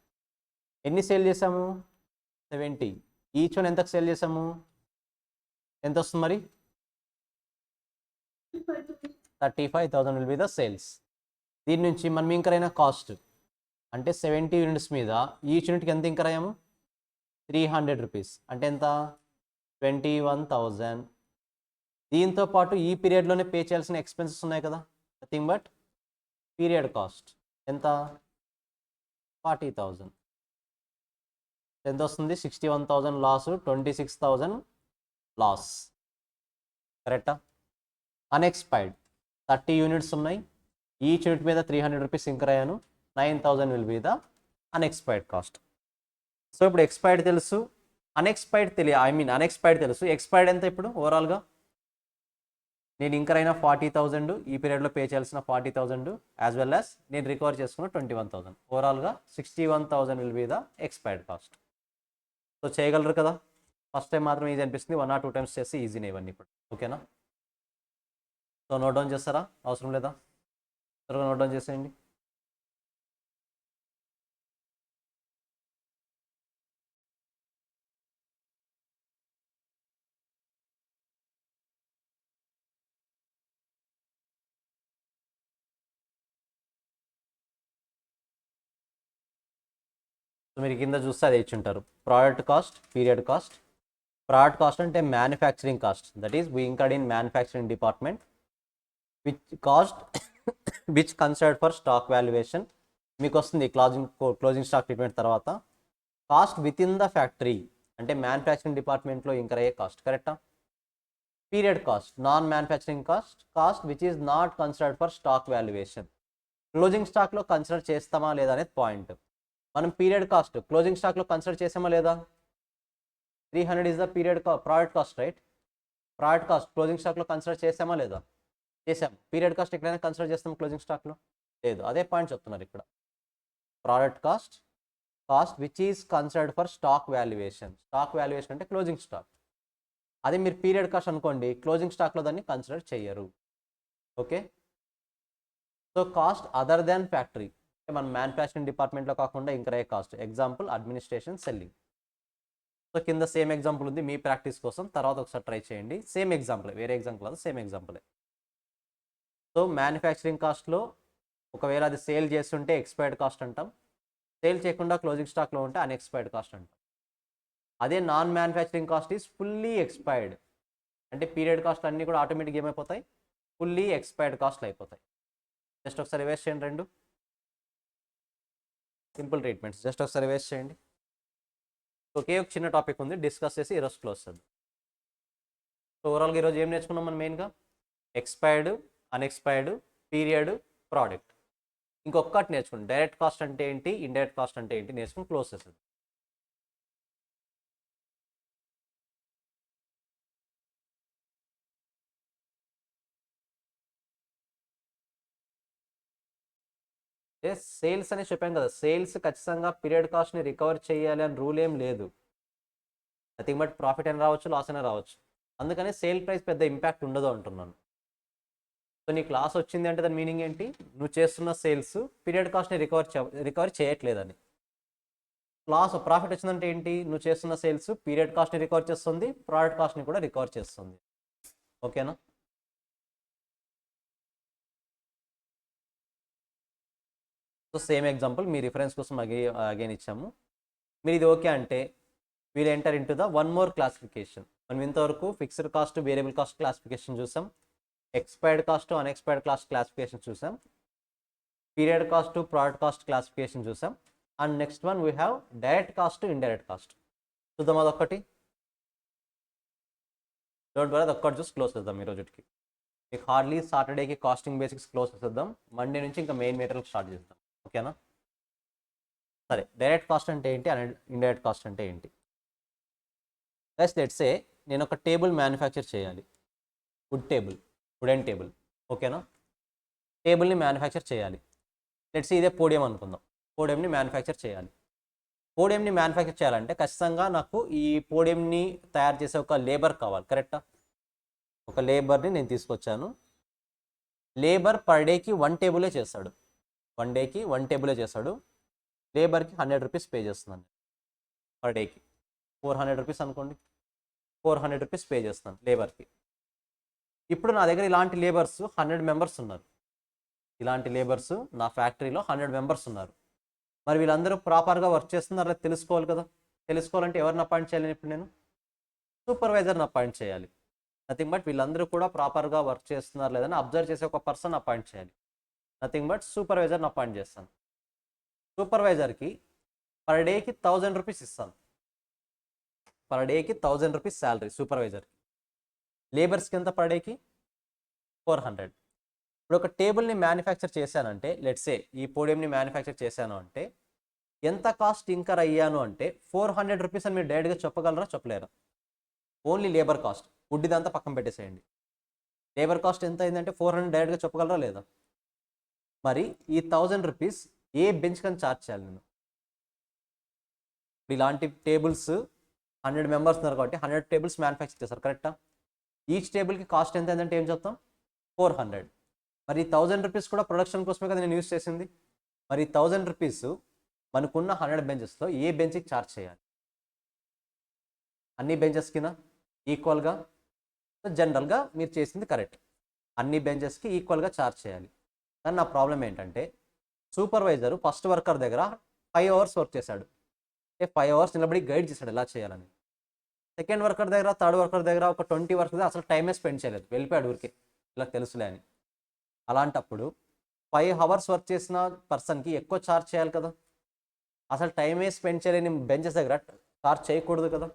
ఎన్ని సేల్ చేసాము? 70. Each one ఎంతకు sale చేసాము? ఎంత వస్తుంది మరి? 35,000 విల్ బి ద సేల్స్. దీని నుంచి మనం ఇంకర్ అయిన కాస్ట్ అంటే 70 యూనిట్స్ మీద ఈచ్ యూనిట్కి ఎంత ఇంకర్ అయ్యాము? 300 రూపీస్. అంటే ఎంత? 21,000. దీంతో పాటు ఈ పీరియడ్లోనే పే చేయాల్సిన ఎక్స్పెన్సెస్ ఉన్నాయి కదా, నథింగ్ బట్ పీరియడ్ కాస్ట్. ఎంత? 40,000. ఎంత వస్తుంది? 61,000 లాస్, 26,000 లాస్. కరెక్టా? అన్ఎక్స్పైర్డ్ 30 యూనిట్స్ ఉన్నాయి, ఈచ్ యూనిట్ మీద 300 రూపీస్ ఇంకర్ అయ్యాను. 9,000 will be the unexpired cost. So ఇప్పుడు ఎక్స్పైర్డ్ తెలుసు, అన్ఎక్స్పైర్డ్ అన్ఎక్స్పైర్డ్ తెలుసు. ఎక్స్పైర్డ్ ఎంత ఇప్పుడు ఓవరాల్గా? నేను ఇంకర్ అయిన 40,000, ఈ పీరియడ్లో పే చేయాల్సిన 40,000 యాజ్ వెల్ యాజ్ నేను రికవర్ చేసుకున్న 21,000. ఓవరాల్గా 61,000 will be the expired cost. So చేయగలరు కదా? ఫస్ట్ టైం మాత్రం ఈజీ అనిపిస్తుంది, 1 or 2 టైమ్స్ చేసి ఈజీనే ఇవన్నీ ఇప్పుడు. ఓకేనా? సో నోట్ డౌన్ చేస్తారా? అవసరం లేదా? త్వరగా నోట్ డౌన్ చేసేయండి. సో మీరు కింద చూస్తే అది ఇచ్చుంటారు, product cost, period cost. Product cost అంటే manufacturing cost, that is we incurred in manufacturing department which considered for stock valuation. మీకు వస్తుంది క్లోజింగ్ స్టాక్ ట్రీట్మెంట్ తర్వాత. Cost with in the factory అంటే మ్యానుఫ్యాక్చరింగ్ డిపార్ట్మెంట్లో ఇంకర్ అయ్యే కాస్ట్. కరెక్టా? Period cost non manufacturing cost which is not considered for stock valuation. Closing స్టాక్లో consider చేస్తామా లేదా అనేది పాయింట్. మనం పీరియడ్ కాస్ట్ క్లోజింగ్ స్టాక్లో కన్సిడర్ చేసామా లేదా? 300 is the period product cost, right? Product cost closing స్టాక్లో కన్సిడర్ చేసామా లేదా? చేసాం. పీరియడ్ కాస్ట్ ఎక్కడైనా కన్సిడర్ చేస్తాం క్లోజింగ్ స్టాక్లో? లేదు. అదే పాయింట్ చెప్తున్నారు ఇక్కడ. Product cost which is considered for stock valuation. Stock valuation అంటే క్లోజింగ్ స్టాక్. అదే మీరు పీరియడ్ కాస్ట్ అనుకోండి, క్లోజింగ్ స్టాక్లో దాన్ని కన్సిడర్ చేయరు. Okay? So cost other than factory మన మ్యానుఫ్యాక్చరింగ్ డిపార్ట్మెంట్లో కాకుండా ఇంకర్ అయ్యే cost. Example administration, selling. So కింద సేమ్ ఎగ్జాంపుల్ ఉంది మీ ప్రాక్టీస్ కోసం, తర్వాత ఒకసారి ట్రై చేయండి. సేమ్ ఎగ్జాంపుల్, వేరే ఎగ్జాంపుల్ కాదు, సేమ్ ఎగ్జాంపులే. సో మ్యానుఫ్యాక్చరింగ్ కాస్ట్లో ఒకవేళ అది సేల్ చేస్తుంటే ఎక్స్పైర్డ్ కాస్ట్ అంటాం, సేల్ చేయకుండా క్లోజింగ్ స్టాక్లో ఉంటే అన్ఎక్స్పైర్డ్ కాస్ట్ అంటాం. అదే non manufacturing cost is fully expired అంటే పీరియడ్ కాస్ట్ అన్నీ కూడా ఆటోమేటిక్గా ఏమైపోతాయి? ఫుల్లీ ఎక్స్పైర్డ్ కాస్ట్లు అయిపోతాయి. జస్ట్ ఒకసారి రివైజ్ చేయండి రెండు. సింపుల్ ట్రీట్మెంట్స్ జస్ట్ ఒకసారి వేస్ట్ చేయండి. ఒకే ఒక చిన్న టాపిక్ ఉంది, డిస్కస్ చేసి ఈరోజు క్లోజ్ చేద్దాం. సో ఓవరాల్గా ఈరోజు ఏం నేర్చుకున్నాం మనం మెయిన్గా? Expired, unexpired, period, product. ఇంకొకటి నేర్చుకున్నాం, డైరెక్ట్ కాస్ట్ అంటే ఏంటి, ఇండైరెక్ట్ కాస్ట్ అంటే ఏంటి నేర్చుకుని క్లోజ్ చేసేది. సేల్స్ అని చెప్పాం కదా, సేల్స్ ఖచ్చితంగా పీరియడ్ కాస్ట్ని రికవర్ చేయాలి అని రూల్ ఏం లేదు. నథింగ్ బట్ ప్రాఫిట్ అయినా రావచ్చు, లాస్ అయినా రావచ్చు. అందుకని సేల్ ప్రైస్ పెద్ద ఇంపాక్ట్ ఉండదు అంటున్నాను. సో నీ క్లాస్ వచ్చింది అంటే దాని మీనింగ్ ఏంటి? నువ్వు చేస్తున్న సేల్స్ పీరియడ్ కాస్ట్ని రికవర్ చేయట్లేదని. ప్రాఫిట్ వచ్చిందంటే ఏంటి? నువ్వు చేస్తున్న సేల్స్ పీరియడ్ కాస్ట్ని రికవర్ చేస్తుంది, ప్రోడక్ట్ కాస్ట్ని కూడా రికవర్ చేస్తుంది. ఓకేనా? సో సేమ్ ఎగ్జాంపుల్ మీ రిఫరెన్స్ కోసం అగైన్ ఇచ్చాము. మీరు ఇది ఓకే అంటే we'll enter in to the one more classification. మనం ఇంతవరకు fixed cost, variable cost classification చూసాం, expired cost, unexpired cost classification చూసాం, period cost, product cost classification చూసాం, and next one we have direct cost, indirect cost. చూద్దాం అదొక్కటి. Don't worry, అదొక్కటి చూసి close చేద్దాం ఈ రోజుకి. మీకు హార్డ్లీ సాటర్డేకి కాస్టింగ్ బేసిక్స్ క్లోజ్ చేద్దాం, మండే నుంచి ఇంకా మెయిన్ మెటీరియల్ స్టార్ట్ చేద్దాం. ఓకేనా? సరే, డైరెక్ట్ కాస్ట్ అంటే ఏంటి, ఇండైరెక్ట్ కాస్ట్ అంటే ఏంటి? లెట్స్ సే నేను ఒక టేబుల్ మ్యానుఫ్యాక్చర్ చేయాలి, వుడెన్ టేబుల్. ఓకేనా? టేబుల్ని మ్యానుఫ్యాక్చర్ చేయాలి. లెట్స్ ఇదే పోడియం అనుకుందాం. పోడియంని మ్యానుఫ్యాక్చర్ చేయాలి. పోడియంని మ్యానుఫ్యాక్చర్ చేయాలంటే ఖచ్చితంగా నాకు ఈ పోడియంని తయారు చేసే ఒక లేబర్ కావాలి, కరెక్టా? ఒక లేబర్ని నేను తీసుకొచ్చాను. లేబర్ పర్ డేకి 1 టేబులే చేస్తాడు, 1 డేకి 1 టేబులే చేస్తాడు. లేబర్కి 100 రూపీస్ పే చేస్తున్నాను పర్ డేకి. 400 రూపీస్ అనుకోండి, 400 రూపీస్ పే చేస్తున్నాను లేబర్కి. ఇప్పుడు నా దగ్గర ఇలాంటి లేబర్స్ 100 మెంబర్స్ ఉన్నారు. ఇలాంటి లేబర్స్ నా ఫ్యాక్టరీలో 100 మెంబర్స్ ఉన్నారు. మరి వీళ్ళందరూ ప్రాపర్గా వర్క్ చేస్తున్నారో తెలుసుకోవాలి కదా. తెలుసుకోవాలంటే ఎవరిని అపాయింట్ చేయాలి? ఇప్పుడు నేను సూపర్వైజర్ని అపాయింట్ చేయాలి. నథింగ్ బట్ వీళ్ళందరూ కూడా ప్రాపర్గా వర్క్ చేస్తున్నారు లేదని అబ్జర్వ్ చేసే ఒక పర్సన్ అపాయింట్ చేయాలి. నథింగ్ బట్ సూపర్వైజర్ని అపాయింట్ చేస్తాను. సూపర్వైజర్కి పర్ డేకి 1000 రూపీస్ ఇస్తాను. పర్ డేకి 1000 రూపీస్ శాలరీ సూపర్వైజర్కి. లేబర్స్కి ఎంత? పర్ డేకి 400. ఇప్పుడు ఒక టేబుల్ని మ్యానుఫ్యాక్చర్ చేశానంటే, లెట్సే ఈ పోడియంని మ్యానుఫ్యాక్చర్ చేశాను అంటే ఎంత కాస్ట్ ఇంకర్ అయ్యాను అంటే 400 రూపీస్ అని మీరు డైరెక్ట్గా చెప్పగలరా, చెప్పలేరా? ఓన్లీ లేబర్ కాస్ట్, వుడ్ ఇదంతా పక్కన పెట్టేసేయండి. లేబర్ కాస్ట్ ఎంత అయిందంటే 400 డైరెక్ట్గా చెప్పగలరా లేదా? మరి ఈ 1000 రూపీస్ ఏ బెంచ్ కని ఛార్జ్ చేయాలి నేను? ఇలాంటి టేబుల్స్ 100 మెంబర్స్ ఉన్నారు కాబట్టి 100 టేబుల్స్ మ్యానుఫ్యాక్చర్ చేస్తారు, కరెక్టా? ఈచ్ టేబుల్కి కాస్ట్ ఎంత అయిందంటే ఏం చెప్తాం? 400. మరి 1000 రూపీస్ కూడా ప్రొడక్షన్ కోసమే కదా నేను యూజ్ చేసింది. మరి 1000 రూపీస్ మనకున్న 100 బెంచెస్లో ఏ బెంచ్కి ఛార్జ్ చేయాలి? అన్ని బెంచెస్కినా ఈక్వల్గా? జనరల్గా మీరు చేసింది కరెక్ట్, అన్ని బెంచెస్కి ఈక్వల్గా ఛార్జ్ చేయాలి. కానీ నా ప్రాబ్లం ఏంటంటే సూపర్వైజరు ఫస్ట్ వర్కర్ దగ్గర 5 అవర్స్ వర్క్ చేశాడు, 5 అవర్స్ నిలబడి గైడ్ చేశాడు ఎలా చేయాలని. సెకండ్ వర్కర్ దగ్గర, థర్డ్ వర్కర్ దగ్గర ఒక 20 వర్కర్ దగ్గర అసలు టైమే స్పెండ్ చేయలేదు, వెళ్ళిపోయాడు ఊరికే, ఇలా తెలుసులే అని. అలాంటప్పుడు 5 అవర్స్ వర్క్ చేసిన పర్సన్కి ఎక్కువ ఛార్జ్ చేయాలి కదా. అసలు టైమే స్పెండ్ చేయలేని బెంచెస్ దగ్గర ఛార్జ్ చేయకూడదు కదా.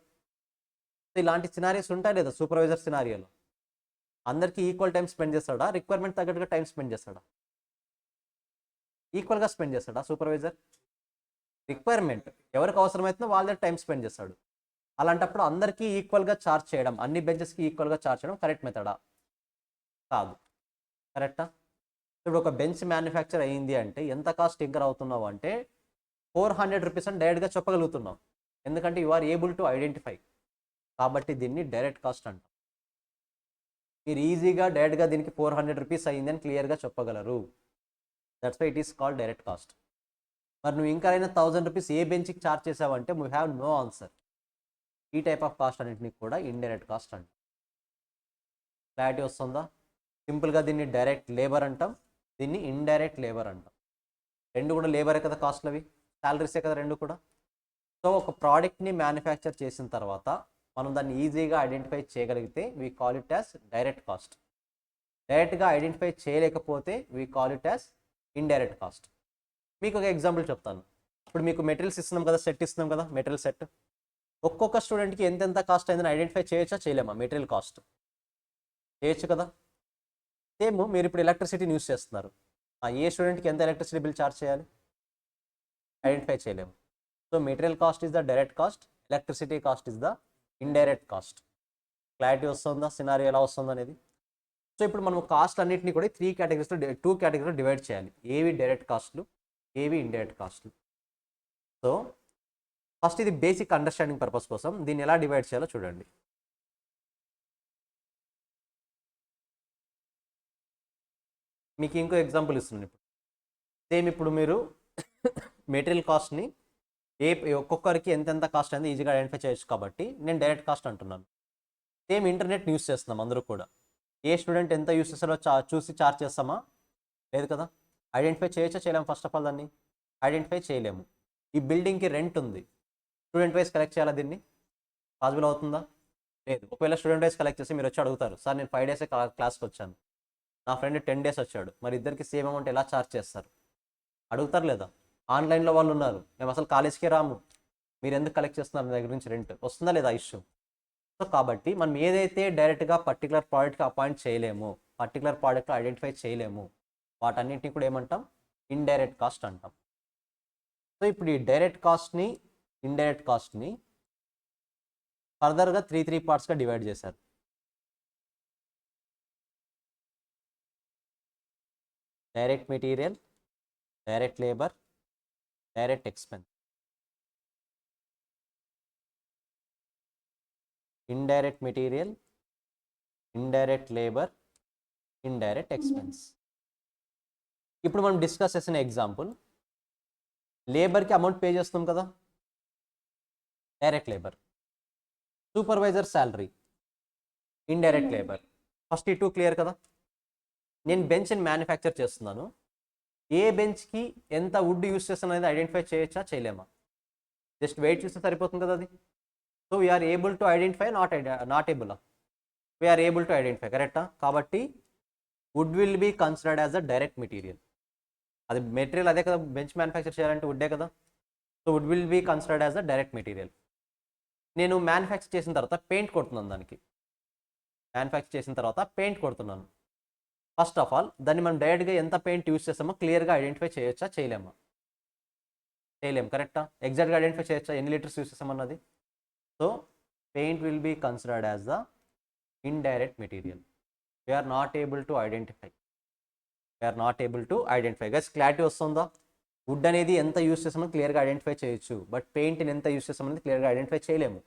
ఇలాంటి సినారియోస్ ఉంటాయి లేదా సూపర్వైజర్ సినారియోలో? అందరికీ ఈక్వల్ టైం స్పెండ్ చేస్తాడా? రిక్వైర్మెంట్ తగ్గట్టుగా టైం స్పెండ్ చేస్తాడా? ఈక్వల్గా స్పెండ్ చేస్తాడా సూపర్వైజర్? రిక్వైర్మెంట్ ఎవరికి అవసరమవుతుందో వాళ్ళ దగ్గర టైం స్పెండ్ చేస్తాడు. అలాంటప్పుడు అందరికీ ఈక్వల్గా ఛార్జ్ చేయడం, అన్ని బెంచెస్కి ఈక్వల్గా ఛార్జ్ చేయడం కరెక్ట్ మెథడా? కాదు. కరెక్టా? ఇప్పుడు ఒక బెంచ్ మ్యానుఫ్యాక్చర్ అయ్యింది అంటే ఎంత కాస్ట్ ఇంకర్ అవుతున్నావు అంటే 400 రూపీస్ అని డైరెక్ట్గా చెప్పగలుగుతున్నాం, ఎందుకంటే you are able to identify. కాబట్టి దీన్ని డైరెక్ట్ కాస్ట్ అంటాం. మీరు ఈజీగా డైరెక్ట్గా దీనికి 400 రూపీస్ అయ్యింది అని క్లియర్గా చెప్పగలరు. That's why it is called direct cost. మరి నువ్వు ఇంకా 1000 రూపీస్ ఏ బెంచ్కి ఛార్జ్ చేసావంటే వీ హ్యావ్ నో ఆన్సర్. ఈ టైప్ ఆఫ్ కాస్ట్ అన్నింటినీ కూడా ఇండైరెక్ట్ కాస్ట్ అంటాం. క్లారిటీ వస్తుందా? సింపుల్గా దీన్ని డైరెక్ట్ లేబర్ అంటాం, దీన్ని ఇండైరెక్ట్ లేబర్ అంటాం. రెండు కూడా లేబరే కదా కాస్ట్లు, అవి శాలరీసే కదా రెండు కూడా. సో ఒక ప్రోడక్ట్ని మ్యానుఫ్యాక్చర్ చేసిన తర్వాత మనం దాన్ని ఈజీగా ఐడెంటిఫై చేయగలిగితే we call it as direct cost. డైరెక్ట్గా ఐడెంటిఫై చేయలేకపోతే we call it as indirect cost. మీకు ఒక ఎగ్జాంపుల్ చెప్తాను. ఇప్పుడు మీకు మెటీరియల్స్ ఇస్తున్నాం కదా, సెట్ ఇస్తున్నాం కదా, మెటీరియల్ సెట్. ఒక్కొక్క స్టూడెంట్కి ఎంతెంత కాస్ట్ అయిందని ఐడెంటిఫై చేయొచ్చా చేయలేమా? మెటీరియల్ కాస్ట్ చేయొచ్చు కదా. సేమ్ మీరు ఇప్పుడు ఎలక్ట్రిసిటీని యూస్ చేస్తున్నారు, ఏ స్టూడెంట్కి ఎంత ఎలక్ట్రిసిటీ బిల్ ఛార్జ్ చేయాలి? ఐడెంటిఫై చేయలేము. So material cost is the direct cost, electricity cost is the indirect cost. Clarity వస్తుందా సినారియో ఎలా వస్తుందో అనేది? సో ఇప్పుడు మనం కాస్ట్ అన్నింటినీ కూడా 3 కేటగిరీస్లో 2 కేటగిరీలో డివైడ్ చేయాలి. ఏవి డైరెక్ట్ కాస్ట్లు, ఏవి ఇండైరెక్ట్ కాస్ట్లు. సో ఫస్ట్ ఇది బేసిక్ అండర్స్టాండింగ్ పర్పస్ కోసం దీన్ని ఎలా డివైడ్ చేయాలో చూడండి. మీకు ఇంకో ఎగ్జాంపుల్ ఇస్తున్నాను ఇప్పుడు. సేమ్ ఇప్పుడు మీరు మెటీరియల్ కాస్ట్ని ఒక్కొక్కరికి ఎంతెంత కాస్ట్ అనేది ఈజీగా ఐడెంటిఫై చేయొచ్చు కాబట్టి నేను డైరెక్ట్ కాస్ట్ అంటున్నాను. సేమ్ ఇంటర్నెట్ యూస్ చేస్తున్నాం అందరూ కూడా. ఏ స్టూడెంట్ ఎంత యూస్ చేస్తారో చూసి చార్జ్ చేస్తామా? లేదు కదా. ఐడెంటిఫై చేయొచ్చా చేయలేము? ఫస్ట్ ఆఫ్ ఆల్ దాన్ని ఐడెంటిఫై చేయలేము. ఈ బిల్డింగ్కి రెంట్ ఉంది, స్టూడెంట్ వైజ్ కలెక్ట్ చేయాలా? దీన్ని పాసిబుల్ అవుతుందా? లేదు. ఒకవేళ స్టూడెంట్ వైజ్ కలెక్ట్ చేసి మీరు వచ్చి అడుగుతారు, సార్ నేను 5 డేసే క్లాస్కి వచ్చాను, నా ఫ్రెండ్ 10 డేస్ వచ్చాడు, మరి ఇద్దరికి సేమ్ అమౌంట్ ఎలా ఛార్జ్ చేస్తారు? అడుగుతారు లేదా? ఆన్లైన్లో వాళ్ళు ఉన్నారు, మేము అసలు కాలేజ్కే రాము, మీరు ఎందుకు కలెక్ట్ చేస్తున్నారు మీ దగ్గర నుంచి రెంట్? వస్తుందా లేదా ఇష్యూ? సో కాబట్టి మనం ఏదైతే డైరెక్ట్గా పర్టికులర్ ప్రోడక్ట్కి అపాయింట్ చేయలేము, పర్టికులర్ ప్రోడక్ట్లో ఐడెంటిఫై చేయలేము, వాటన్నింటినీ కూడా ఏమంటాం? ఇండైరెక్ట్ కాస్ట్ అంటాం. సో ఇప్పుడు ఈ డైరెక్ట్ కాస్ట్ని ఇండైరెక్ట్ కాస్ట్ని ఫర్దర్గా 3 పార్ట్స్గా డివైడ్ చేశారు. Direct material, direct labour, direct expense. Indirect material, indirect labour, indirect expense. ఇప్పుడు మనం డిస్కస్ చేసిన ఎగ్జాంపుల్, లేబర్కి అమౌంట్ పే చేస్తాం కదా, direct labour. Supervisor salary, indirect labour. First ఈ 2 క్లియర్ కదా. నేను బెంచ్ని మ్యానుఫ్యాక్చర్ చేస్తున్నాను, ఏ బెంచ్కి ఎంత వుడ్ యూస్ చేస్తాను అనేది ఐడెంటిఫై చేయొచ్చా చేయలేమా? జస్ట్ వెయిట్ చూస్తే సరిపోతుంది కదా అది. So we are able to identify, not able? We are able to identify, కరెక్టా? కాబట్టి wood will be considered as a direct material. అది మెటీరియల్ అదే కదా, బెంచ్ మ్యానుఫ్యాక్చర్ చేయాలంటే వుడ్డే కదా. So wood will be considered as a direct material. నేను manufacture చేసిన తర్వాత పెయింట్ కొడుతున్నాను, దానికి మ్యానుఫ్యాక్చర్ చేసిన తర్వాత పెయింట్ కొడుతున్నాను. ఫస్ట్ ఆఫ్ ఆల్ దాన్ని మనం డైరెక్ట్గా ఎంత పెయింట్ యూస్ చేస్తామో క్లియర్గా ఐడెంటిఫై చేయొచ్చా చేయలేమా? చేయలేము, కరెక్టా? ఎగ్జాక్ట్గా ఐడెంటిఫై చేయొచ్చా ఎన్ని లీటర్స్ యూస్ చేస్తామన్నది? So paint will be considered as the indirect material. We are not able to identify, guys clarity వస్తుందా? వుడ్ అనేది ఎంత యూస్ చేస్తామని క్లియర్గా ఐడెంటిఫై చేయొచ్చు, బట్ పెయింట్ని ఎంత యూస్ చేస్తామని క్లియర్గా ఐడెంటిఫై చేయలేము.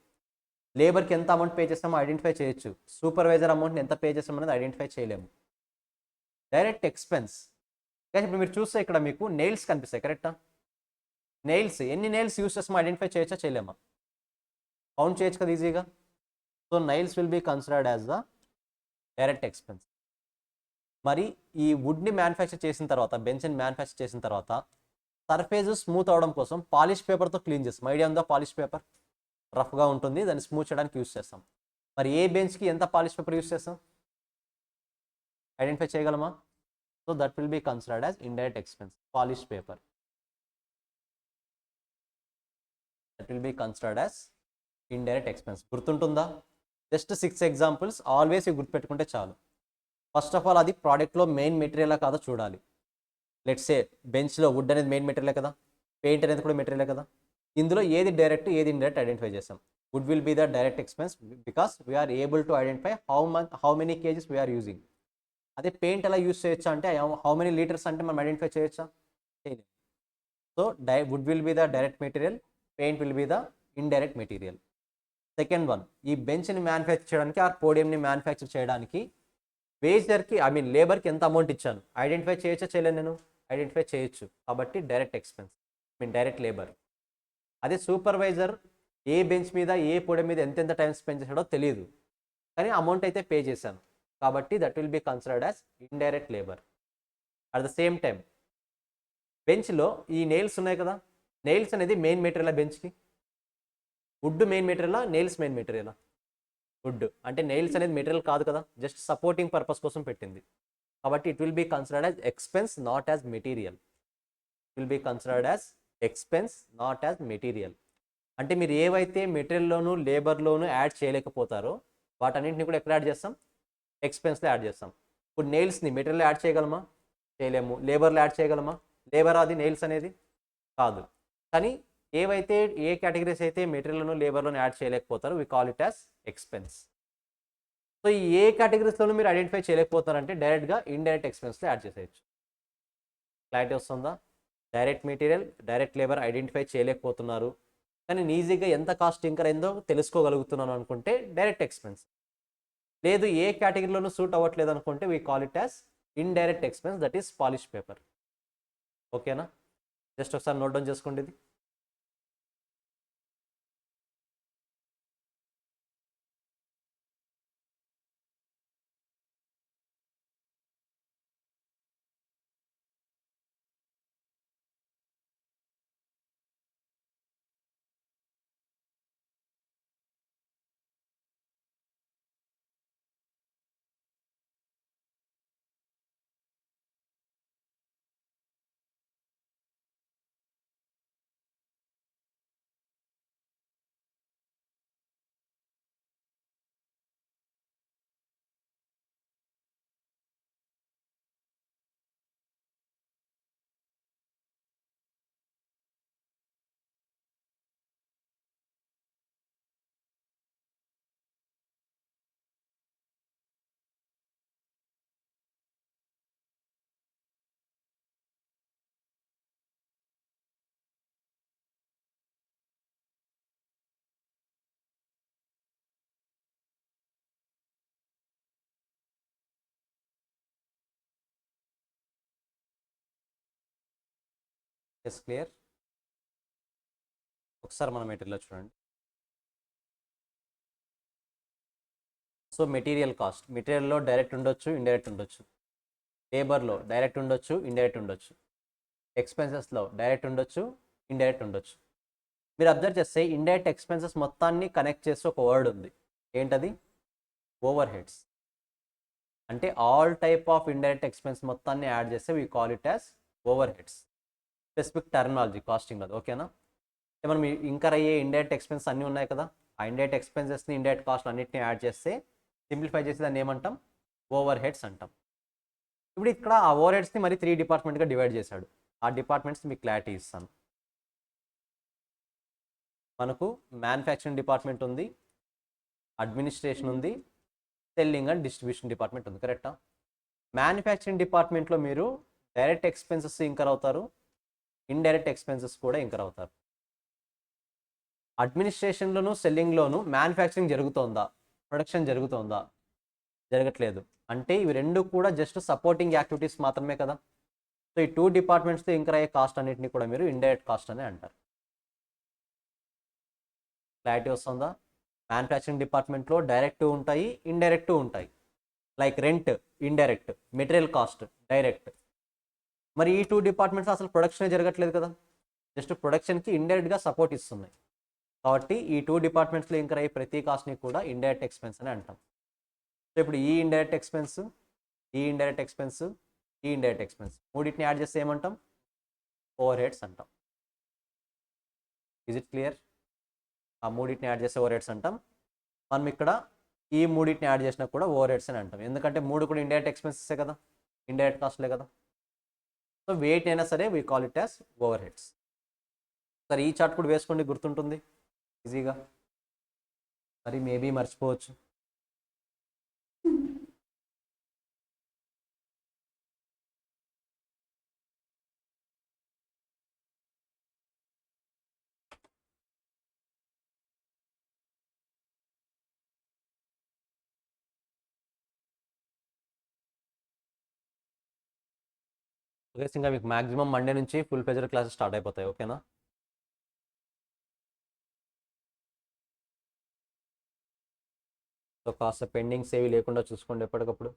లేబర్కి ఎంత అమౌంట్ పే చేస్తామో ఐడెంటిఫై చేయొచ్చు, సూపర్వైజర్ అమౌంట్ని ఎంత పే చేస్తామనేది ఐడెంటిఫై చేయలేము. డైరెక్ట్ ఎక్స్పెన్స్, గైస్ ఇప్పుడు మీరు చూస్తే ఇక్కడ మీకు నెయిల్స్ కనిపిస్తాయి, కరెక్టా? నెయిల్స్, ఎన్ని నెయిల్స్ యూస్ చేస్తామో ఐడెంటిఫై చేయొచ్చా చేయలేమా? కౌంట్ చేయొచ్చు కదా ఈజీగా. So nails will be considered as the direct expense. మరి ఈ వుడ్ని మ్యానుఫ్యాక్చర్ చేసిన తర్వాత, బెంచ్ని మ్యానుఫ్యాక్చర్ చేసిన తర్వాత సర్ఫేస్ స్మూత్ అవడం కోసం పాలిష్ పేపర్తో క్లీన్ చేస్తాం. ఐడియా ఉందా? పాలిష్ పేపర్ రఫ్గా ఉంటుంది, దాన్ని స్మూత్ చేయడానికి యూస్ చేస్తాం. మరి ఏ బెంచ్కి ఎంత పాలిష్ పేపర్ యూస్ చేస్తాం? ఐడెంటిఫై చేయగలమా? So that will be considered as indirect expense. Polish paper, that will be considered as indirect expense. గుర్తుంటుందా? జస్ట్ 6 ఎగ్జాంపుల్స్, ఆల్వేస్ ఇవి గుర్తుపెట్టుకుంటే చాలు. ఫస్ట్ ఆఫ్ ఆల్ అది ప్రోడక్ట్లో మెయిన్ మెటీరియల్ కాదో చూడాలి. లెట్స్ సే బెంచ్లో వుడ్ అనేది మెయిన్ మెటీరియల్ కదా, పెయింట్ అనేది కూడా మెటీరియల్ కదా. ఇందులో ఏది డైరెక్ట్ ఏది ఇండైరెక్ట్ ఐడెంటిఫై చేస్తాం. Wood will be the direct expense because we are able to identify how many kgs we are using. అదే పెయింట్ ఎలా యూస్ చేయొచ్చా అంటే హౌ మెనీ లీటర్స్ అంటే మనం ఐడెంటిఫై చేయొచ్చా? చేయలేదు. So wood will be the direct material, paint will be the indirect material. Second one, ఈ బెంచ్ని మ్యానుఫ్యాక్చర్ చేయడానికి ఆ పోడియంని మ్యానుఫ్యాక్చర్ చేయడానికి వేజర్కి లేబర్కి ఎంత అమౌంట్ ఇచ్చాను ఐడెంటిఫై చేయొచ్చా చేయలేదు? నేను ఐడెంటిఫై చేయొచ్చు, కాబట్టి డైరెక్ట్ ఎక్స్పెన్స్, డైరెక్ట్ లేబర్. అదే సూపర్వైజర్ ఏ బెంచ్ మీద ఏ పోడియం మీద ఎంతెంత టైం స్పెండ్ చేశాడో తెలియదు, కానీ అమౌంట్ అయితే పే చేశాను, కాబట్టి that will be considered as indirect labour. At the same time బెంచ్లో ఈ నెయిల్స్ ఉన్నాయి కదా, నెయిల్స్ అనేది మెయిన్ మెటీరియల్ బెంచ్కి. వుడ్ మెయిన్ మెటీరియలా, నెయిల్స్ మెయిన్ మెటీరియలా? వుడ్. అంటే నెయిల్స్ అనేది మెటీరియల్ కాదు కదా, జస్ట్ సపోర్టింగ్ పర్పస్ కోసం పెట్టింది, కాబట్టి it will be considered as expense, not as material. It will be considered as expense not as material. అంటే మీరు ఏవైతే మెటీరియల్లోను లేబర్లోను యాడ్ చేయలేకపోతారో వాటన్నింటిని కూడా ఎక్కడ యాడ్ చేస్తాం? ఎక్స్పెన్స్లో యాడ్ చేస్తాం. ఇప్పుడు నెయిల్స్ని మెటీరియల్ యాడ్ చేయగలమా? చేయలేము. లేబర్లో యాడ్ చేయగలమా? లేబర్ అది నెయిల్స్ అనేది కాదు. కానీ ఏవైతే ఏ కేటగిరీస్ అయితే మెటీరియల్ను లేబర్లోను యాడ్ చేయలేకపోతారో we call it as expense. So ఈ ఏ కేటగిరీస్లోనూ మీరు ఐడెంటిఫై చేయలేకపోతారంటే డైరెక్ట్గా ఇండైరెక్ట్ ఎక్స్పెన్స్లో యాడ్ చేసేయచ్చు. క్లారిటీ వస్తుందా? Direct material, direct labour identify చేయలేకపోతున్నారు, కానీ నేను ఈజీగా ఎంత కాస్ట్ ఇంకర్ అయిందో తెలుసుకోగలుగుతున్నాను అనుకుంటే డైరెక్ట్ ఎక్స్పెన్స్. లేదు ఏ కేటగిరీలోనూ సూట్ అవ్వట్లేదు అనుకుంటే we call it as indirect expense, that is polish paper. ఓకేనా? జస్ట్ ఒకసారి నోట్ డౌన్ చేసుకోండి ఇది. Yes clear? ఒకసారి మన మెటీరియల్లో చూడండి. సో మెటీరియల్ కాస్ట్, మెటీరియల్లో డైరెక్ట్ ఉండొచ్చు, ఇండైరెక్ట్ ఉండొచ్చు. లేబర్లో డైరెక్ట్ ఉండొచ్చు, ఇండైరెక్ట్ ఉండొచ్చు. ఎక్స్పెన్సెస్లో డైరెక్ట్ ఉండొచ్చు, ఇండైరెక్ట్ ఉండొచ్చు. మీరు అబ్జర్వ్ చేస్తే ఇండైరెక్ట్ ఎక్స్పెన్సెస్ మొత్తాన్ని కనెక్ట్ చేసి ఒక వర్డ్ ఉంది. ఏంటది? Overheads. అంటే all type of indirect expense మొత్తాన్ని యాడ్ చేస్తే we call it as overheads. Specific terminology costing అది. ఓకేనా? మనం ఇంకర్ అయ్యే ఇండైరెక్ట్ ఎక్స్పెన్స్ అన్నీ ఉన్నాయి కదా, ఆ ఇండైరెక్ట్ ఎక్స్పెన్సెస్ని ఇండైరెక్ట్ కాస్ట్ అన్నింటినీ యాడ్ చేస్తే సింప్లిఫై చేసి దాన్ని ఏమంటాం? ఓవర్ హెడ్స్ అంటాం. ఇప్పుడు ఇక్కడ ఆ ఓవర్ హెడ్స్ని మరి 3 డిపార్ట్మెంట్గా డివైడ్ చేశాడు. ఆ డిపార్ట్మెంట్స్ మీకు క్లారిటీ ఇస్తాను. మనకు మ్యానుఫ్యాక్చరింగ్ డిపార్ట్మెంట్ ఉంది, అడ్మినిస్ట్రేషన్ ఉంది, సెల్లింగ్ అండ్ డిస్ట్రిబ్యూషన్ డిపార్ట్మెంట్ ఉంది. కరెక్టా? మ్యానుఫ్యాక్చరింగ్ డిపార్ట్మెంట్లో మీరు డైరెక్ట్ ఎక్స్పెన్సెస్ ఇంకర్ అవుతారు, ఇండైరెక్ట్ ఎక్స్పెన్సెస్ కూడా ఇంకర్ అవుతారు. అడ్మినిస్ట్రేషన్లోను సెల్లింగ్లోను మ్యానుఫ్యాక్చరింగ్ జరుగుతోందా? ప్రొడక్షన్ జరుగుతోందా? జరగట్లేదు. అంటే ఇవి రెండు కూడా జస్ట్ సపోర్టింగ్ యాక్టివిటీస్ మాత్రమే కదా. సో ఈ 2 డిపార్ట్మెంట్స్తో ఇంకర్ అయ్యే కాస్ట్ అన్నింటినీ కూడా మీరు ఇండైరెక్ట్ కాస్ట్ అని అంటారు. క్లారిటీ వస్తుందా? మ్యానుఫ్యాక్చరింగ్ డిపార్ట్మెంట్లో డైరెక్ట్ ఉంటాయి, ఇండైరెక్ట్ ఉంటాయి. Like rent indirect, material cost direct. మరి ఈ 2 డిపార్ట్మెంట్స్ అసలు ప్రొడక్షనే జరగట్లేదు కదా, జస్ట్ ప్రొడక్షన్కి ఇండైరెక్ట్గా సపోర్ట్ ఇస్తున్నాయి. కాబట్టి ఈ 2 డిపార్ట్మెంట్స్లో ఇంకర్ అయ్యే ప్రతి కాస్ట్ని కూడా ఇండైరెక్ట్ ఎక్స్పెన్స్ అని అంటాం. సో ఇప్పుడు ఈ ఇండైరెక్ట్ ఎక్స్పెన్స్, ఈ ఇండైరెక్ట్ ఎక్స్పెన్స్, ఈ ఇండైరెక్ట్ ఎక్స్పెన్స్ మూడింటిని యాడ్ చేస్తే ఏమంటాం? ఓవర్ హెడ్స్ అంటాం. Is it clear? ఆ మూడింటిని యాడ్ చేస్తే ఓవర్ హెడ్స్ అంటాం. మనం ఇక్కడ ఈ మూడింటిని యాడ్ చేసినా కూడా ఓవర్ హెడ్స్ అని అంటాం. ఎందుకంటే మూడు కూడా ఇండైరెక్ట్ ఎక్స్పెన్సెసే కదా, ఇండైరెక్ట్ కాస్ట్లే కదా. సో వెయిట్ అయినా సరే we call it as over heads. సరే ఈ చార్ట్ కూడా వేసుకోండి, గుర్తుంటుంది ఈజీగా. మరి మేబీ మర్చిపోవచ్చు. ఓకే, ఇంకా మీకు మాక్సిమం మండే నుంచి ఫుల్ ప్రెజర్ క్లాసెస్ స్టార్ట్ అయిపోతాయి. ఓకేనా? సో కాస్త పెండింగ్స్ ఏవి లేకుండా చూసుకోండి ఎప్పటికప్పుడు.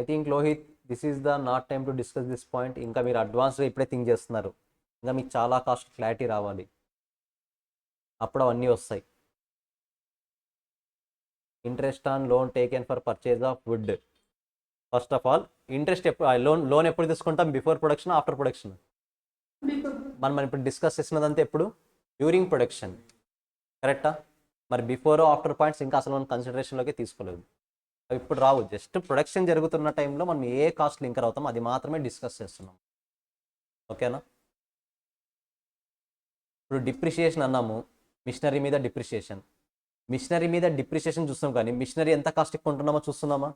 I think Lohith this is the not time to discuss this point. ఇంకా మీరు అడ్వాన్స్గా ఇప్పుడే థింక్ చేస్తున్నారు. ఇంకా మీకు చాలా కాస్ట్ క్లారిటీ రావాలి, అప్పుడు అవన్నీ వస్తాయి. Interest on loan taken for purchase of would. First of all interest loan ఎప్పుడు తీసుకుంటాం? Before production, after production? మనం ఇప్పుడు డిస్కస్ చేసినదంతా ఎప్పుడు? డ్యూరింగ్ ప్రొడక్షన్, కరెక్టా? మరి బిఫోర్ ఆఫ్టర్ పాయింట్స్ ఇంకా అసలు మనం కన్సిడరేషన్లోకి తీసుకోలేదు. అవి ఇప్పుడు రావు. జస్ట్ ప్రొడక్షన్ జరుగుతున్న టైంలో మనం ఏ కాస్ట్లు ఇంకర్ అవుతాం అది మాత్రమే డిస్కస్ చేస్తున్నాం. ఓకేనా? ఇప్పుడు డిప్రిషియేషన్ అన్నాము, మిషనరీ మీద డిప్రిషియేషన్. మిషనరీ మీద డిప్రిషియేషన్ చూస్తాం కానీ మిషనరీ ఎంత కాస్ట్ కొంటున్నామో చూస్తున్నామా?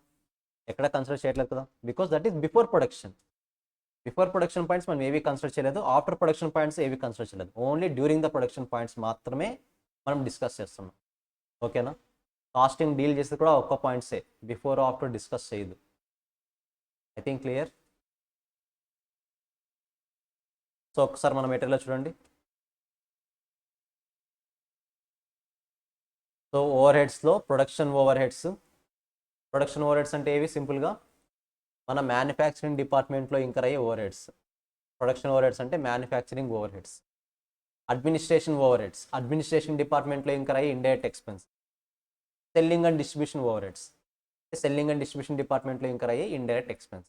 ఎక్కడ కన్సిడర్ చేయట్లేదు కదా, because that is before production. Before production points మనం ఏవి కన్సిడర్ చేయలేదు, ఆఫ్టర్ ప్రొడక్షన్ పాయింట్స్ ఏవి కన్సిడర్ చేయలేదు. Only during the production points మాత్రమే మనం డిస్కస్ చేస్తున్నాం. ఓకేనా? కాస్టింగ్ డీల్ చేసేది కూడా ఒక్క పాయింట్సే, బిఫోర్ ఆఫ్టర్ డిస్కస్ చేయదు. I think clear. సో ఒకసారి మన మెటీరియల్ చూడండి. సో ఓవర్ హెడ్స్లో production overheads. Production overheads అంటే ఏవి? సింపుల్గా మన మ్యానుఫ్యాక్చరింగ్ డిపార్ట్మెంట్లో ఇంకర్ అయ్యే overheads. Production overheads అంటే manufacturing overheads. Administration overheads, administration డిపార్ట్మెంట్లో ఇంకర్ అయ్యే indirect expense. Selling and distribution overheads, selling and distribution డిపార్ట్మెంట్లో ఇంకర్ అయ్యే indirect expense.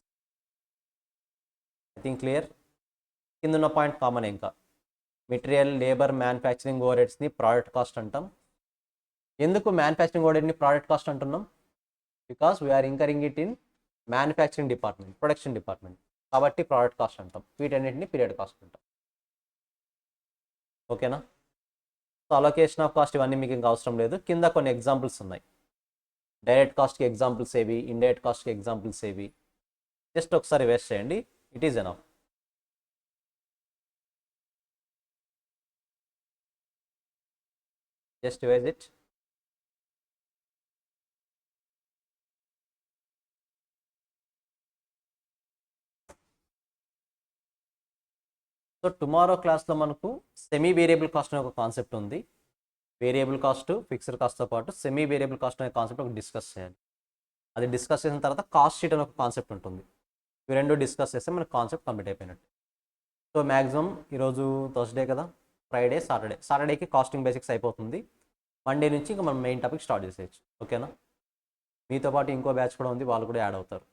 I think clear. కింద ఉన్న point common. ఇంకా material, labour, manufacturing ఓవర్ హెడ్స్ని ప్రోడక్ట్ కాస్ట్ అంటాం. ఎందుకు మ్యానుఫ్యాక్చరింగ్ ఓవర్ హెడ్ని ప్రోడక్ట్ కాస్ట్ అంటున్నాం? Because we are incurring it in manufacturing department, production department, కాబట్టి ప్రోడక్ట్ కాస్ట్ అంటాం. వీటన్నిటిని పీరియడ్ కాస్ట్ అంటాం. ఓకేనా? సో అలొకేషన్ ఆఫ్ కాస్ట్ ఇవన్నీ మీకు ఇంకా అవసరం లేదు. కింద కొన్ని ఎగ్జాంపుల్స్ ఉన్నాయి. డైరెక్ట్ కాస్ట్కి ఎగ్జాంపుల్స్ ఏవి, ఇండైరెక్ట్ కాస్ట్కి ఎగ్జాంపుల్స్ ఏవి, జస్ట్ ఒకసారి వేస్ట్ చేయండి. It is enough. Just waste it. So tomorrow క్లాస్లో మనకు సెమీ వేరియబుల్ కాస్ట్ అనే ఒక కాన్సెప్ట్ ఉంది. వేరియబుల్ కాస్ట్, ఫిక్స్డ్ కాస్ట్తో పాటు సెమీ వేరియబుల్ కాస్ట్ అనే కాన్సెప్ట్ ఒక డిస్కస్ చేయాలి. అది డిస్కస్ చేసిన తర్వాత కాస్ట్ షీట్ అనే ఒక కాన్సెప్ట్ ఉంటుంది. ఇవి రెండు డిస్కస్ చేస్తే మనకు కాన్సెప్ట్ కంప్లీట్ అయిపోయినట్టు. సో మ్యాక్సిమం ఈరోజు థర్స్డే కదా, ఫ్రైడే, సాటర్డేకి కాస్టింగ్ బేసిక్స్ అయిపోతుంది. మండే నుంచి ఇంకా మనం మెయిన్ టాపిక్ స్టార్ట్ చేసేయచ్చు. ఓకేనా? మీతో పాటు ఇంకో బ్యాచ్ కూడా ఉంది, వాళ్ళు కూడా యాడ్ అవుతారు.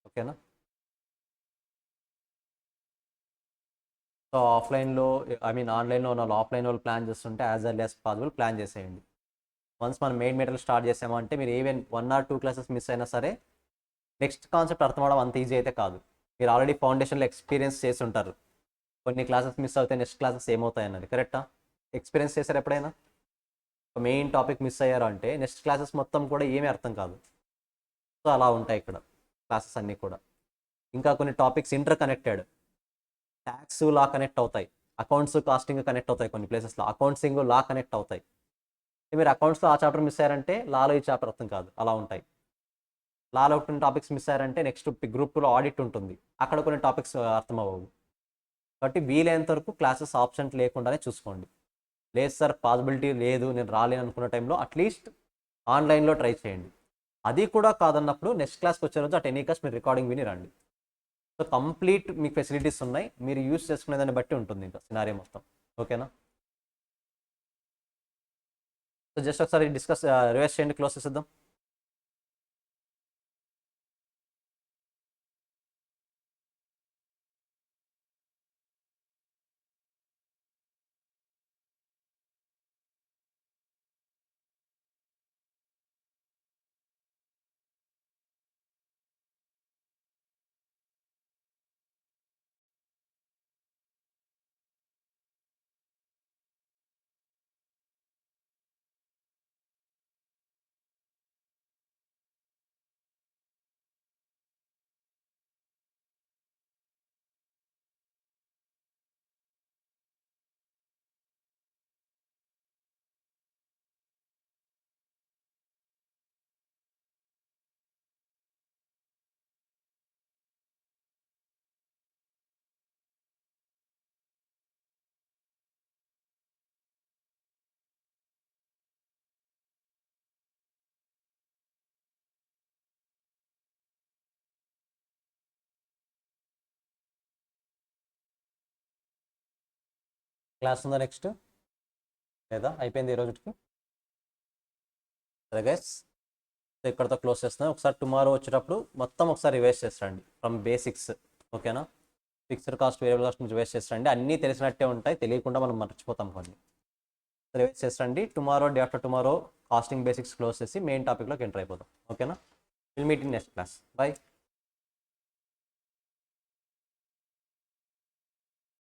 ఓకేనా? సో ఆఫ్లైన్లో ఆన్లైన్లో ఉన్న వాళ్ళు ఆఫ్లైన్ వాళ్ళు ప్లాన్ చేస్తుంటే as early as possible plan చేసేయండి. వన్స్ మనం మెయిన్ మెటీరియల్ స్టార్ట్ చేసామంటే మీరు ఈవెన్ 1 or 2 క్లాసెస్ మిస్ అయినా సరే నెక్స్ట్ కాన్సెప్ట్ అర్థం అవడం అంత ఈజీ అయితే కాదు. మీరు ఆల్రెడీ ఫౌండేషన్లో ఎక్స్పీరియన్స్ చేసి ఉంటారు. కొన్ని క్లాసెస్ మిస్ అవుతాయి, నెక్స్ట్ క్లాసెస్ ఏమవుతాయి అన్నది కరెక్టా? ఎక్స్పీరియన్స్ చేశారు ఎప్పుడైనా? మెయిన్ టాపిక్ మిస్ అయ్యారు అంటే నెక్స్ట్ క్లాసెస్ మొత్తం కూడా ఏమీ అర్థం కాదు. సో అలా ఉంటాయి ఇక్కడ క్లాసెస్ అన్నీ కూడా. ఇంకా కొన్ని టాపిక్స్ ఇంటర్ కనెక్టెడ్, ట్యాక్స్ లా కనెక్ట్ అవుతాయి, అకౌంట్స్ కాస్టింగ్ కనెక్ట్ అవుతాయి, కొన్ని ప్లేసెస్లో అకౌంట్సింగ్ లా కనెక్ట్ అవుతాయి. మీరు అకౌంట్స్లో ఆ చాప్టర్ మిస్ అయ్యారంటే లాలో ఈ చాప్టర్ అర్థం కాదు, అలా ఉంటాయి. లాలో కొన్ని టాపిక్స్ మిస్ అయ్యారంటే నెక్స్ట్ గ్రూప్ 2లో ఆడిట్ ఉంటుంది, అక్కడ కొన్ని టాపిక్స్ అర్థం అవ్వవు. కాబట్టి వీలైనంత వరకు క్లాసెస్ ఆప్షన్ లేకుండానే చూసుకోండి. లేదు సార్ పాసిబిలిటీ లేదు నేను రాలేను అనుకున్న టైంలో అట్లీస్ట్ ఆన్లైన్లో ట్రై చేయండి. అది కూడా కాదన్నప్పుడు నెక్స్ట్ క్లాస్కి వచ్చే రోజు ఆ 10 acres మీరు రికార్డింగ్ విని రండి. సో కంప్లీట్ మీకు ఫెసిలిటీస్ ఉన్నాయి, మీరు యూజ్ చేసుకునే దాన్ని బట్టి ఉంటుంది ఇంకా సినారియో మొత్తం. ఓకేనా? సో జస్ట్ ఒకసారి రివైజ్ చేయండి, క్లోజ్ చేసేద్దాం. క్లాస్ ఉందా నెక్స్ట్ లేదా అయిపోయింది ఈ రోజుకి? సరే గైస్, సో ఇక్కడతో క్లోజ్ చేస్తున్నాను. ఒకసారి టుమారో వచ్చేటప్పుడు మొత్తం ఒకసారి రివైజ్ చేస్తాండి ఫ్రమ్ బేసిక్స్. ఓకేనా, ఫిక్స్డ్ కాస్ట్ వేరియబుల్ కాస్ట్ నుంచి రివైజ్ చేస్తాండి. అన్నీ తెలిసినట్టే ఉంటాయి, తెలియకుండా మనం మర్చిపోతాం కొన్ని. రివైజ్ చేస్తాండి. Tomorrow day after tomorrow costing basics close చేసి మెయిన్ టాపిక్లోకి ఎంటర్ అయిపోతాం. ఓకేనా, will meet in next class. By.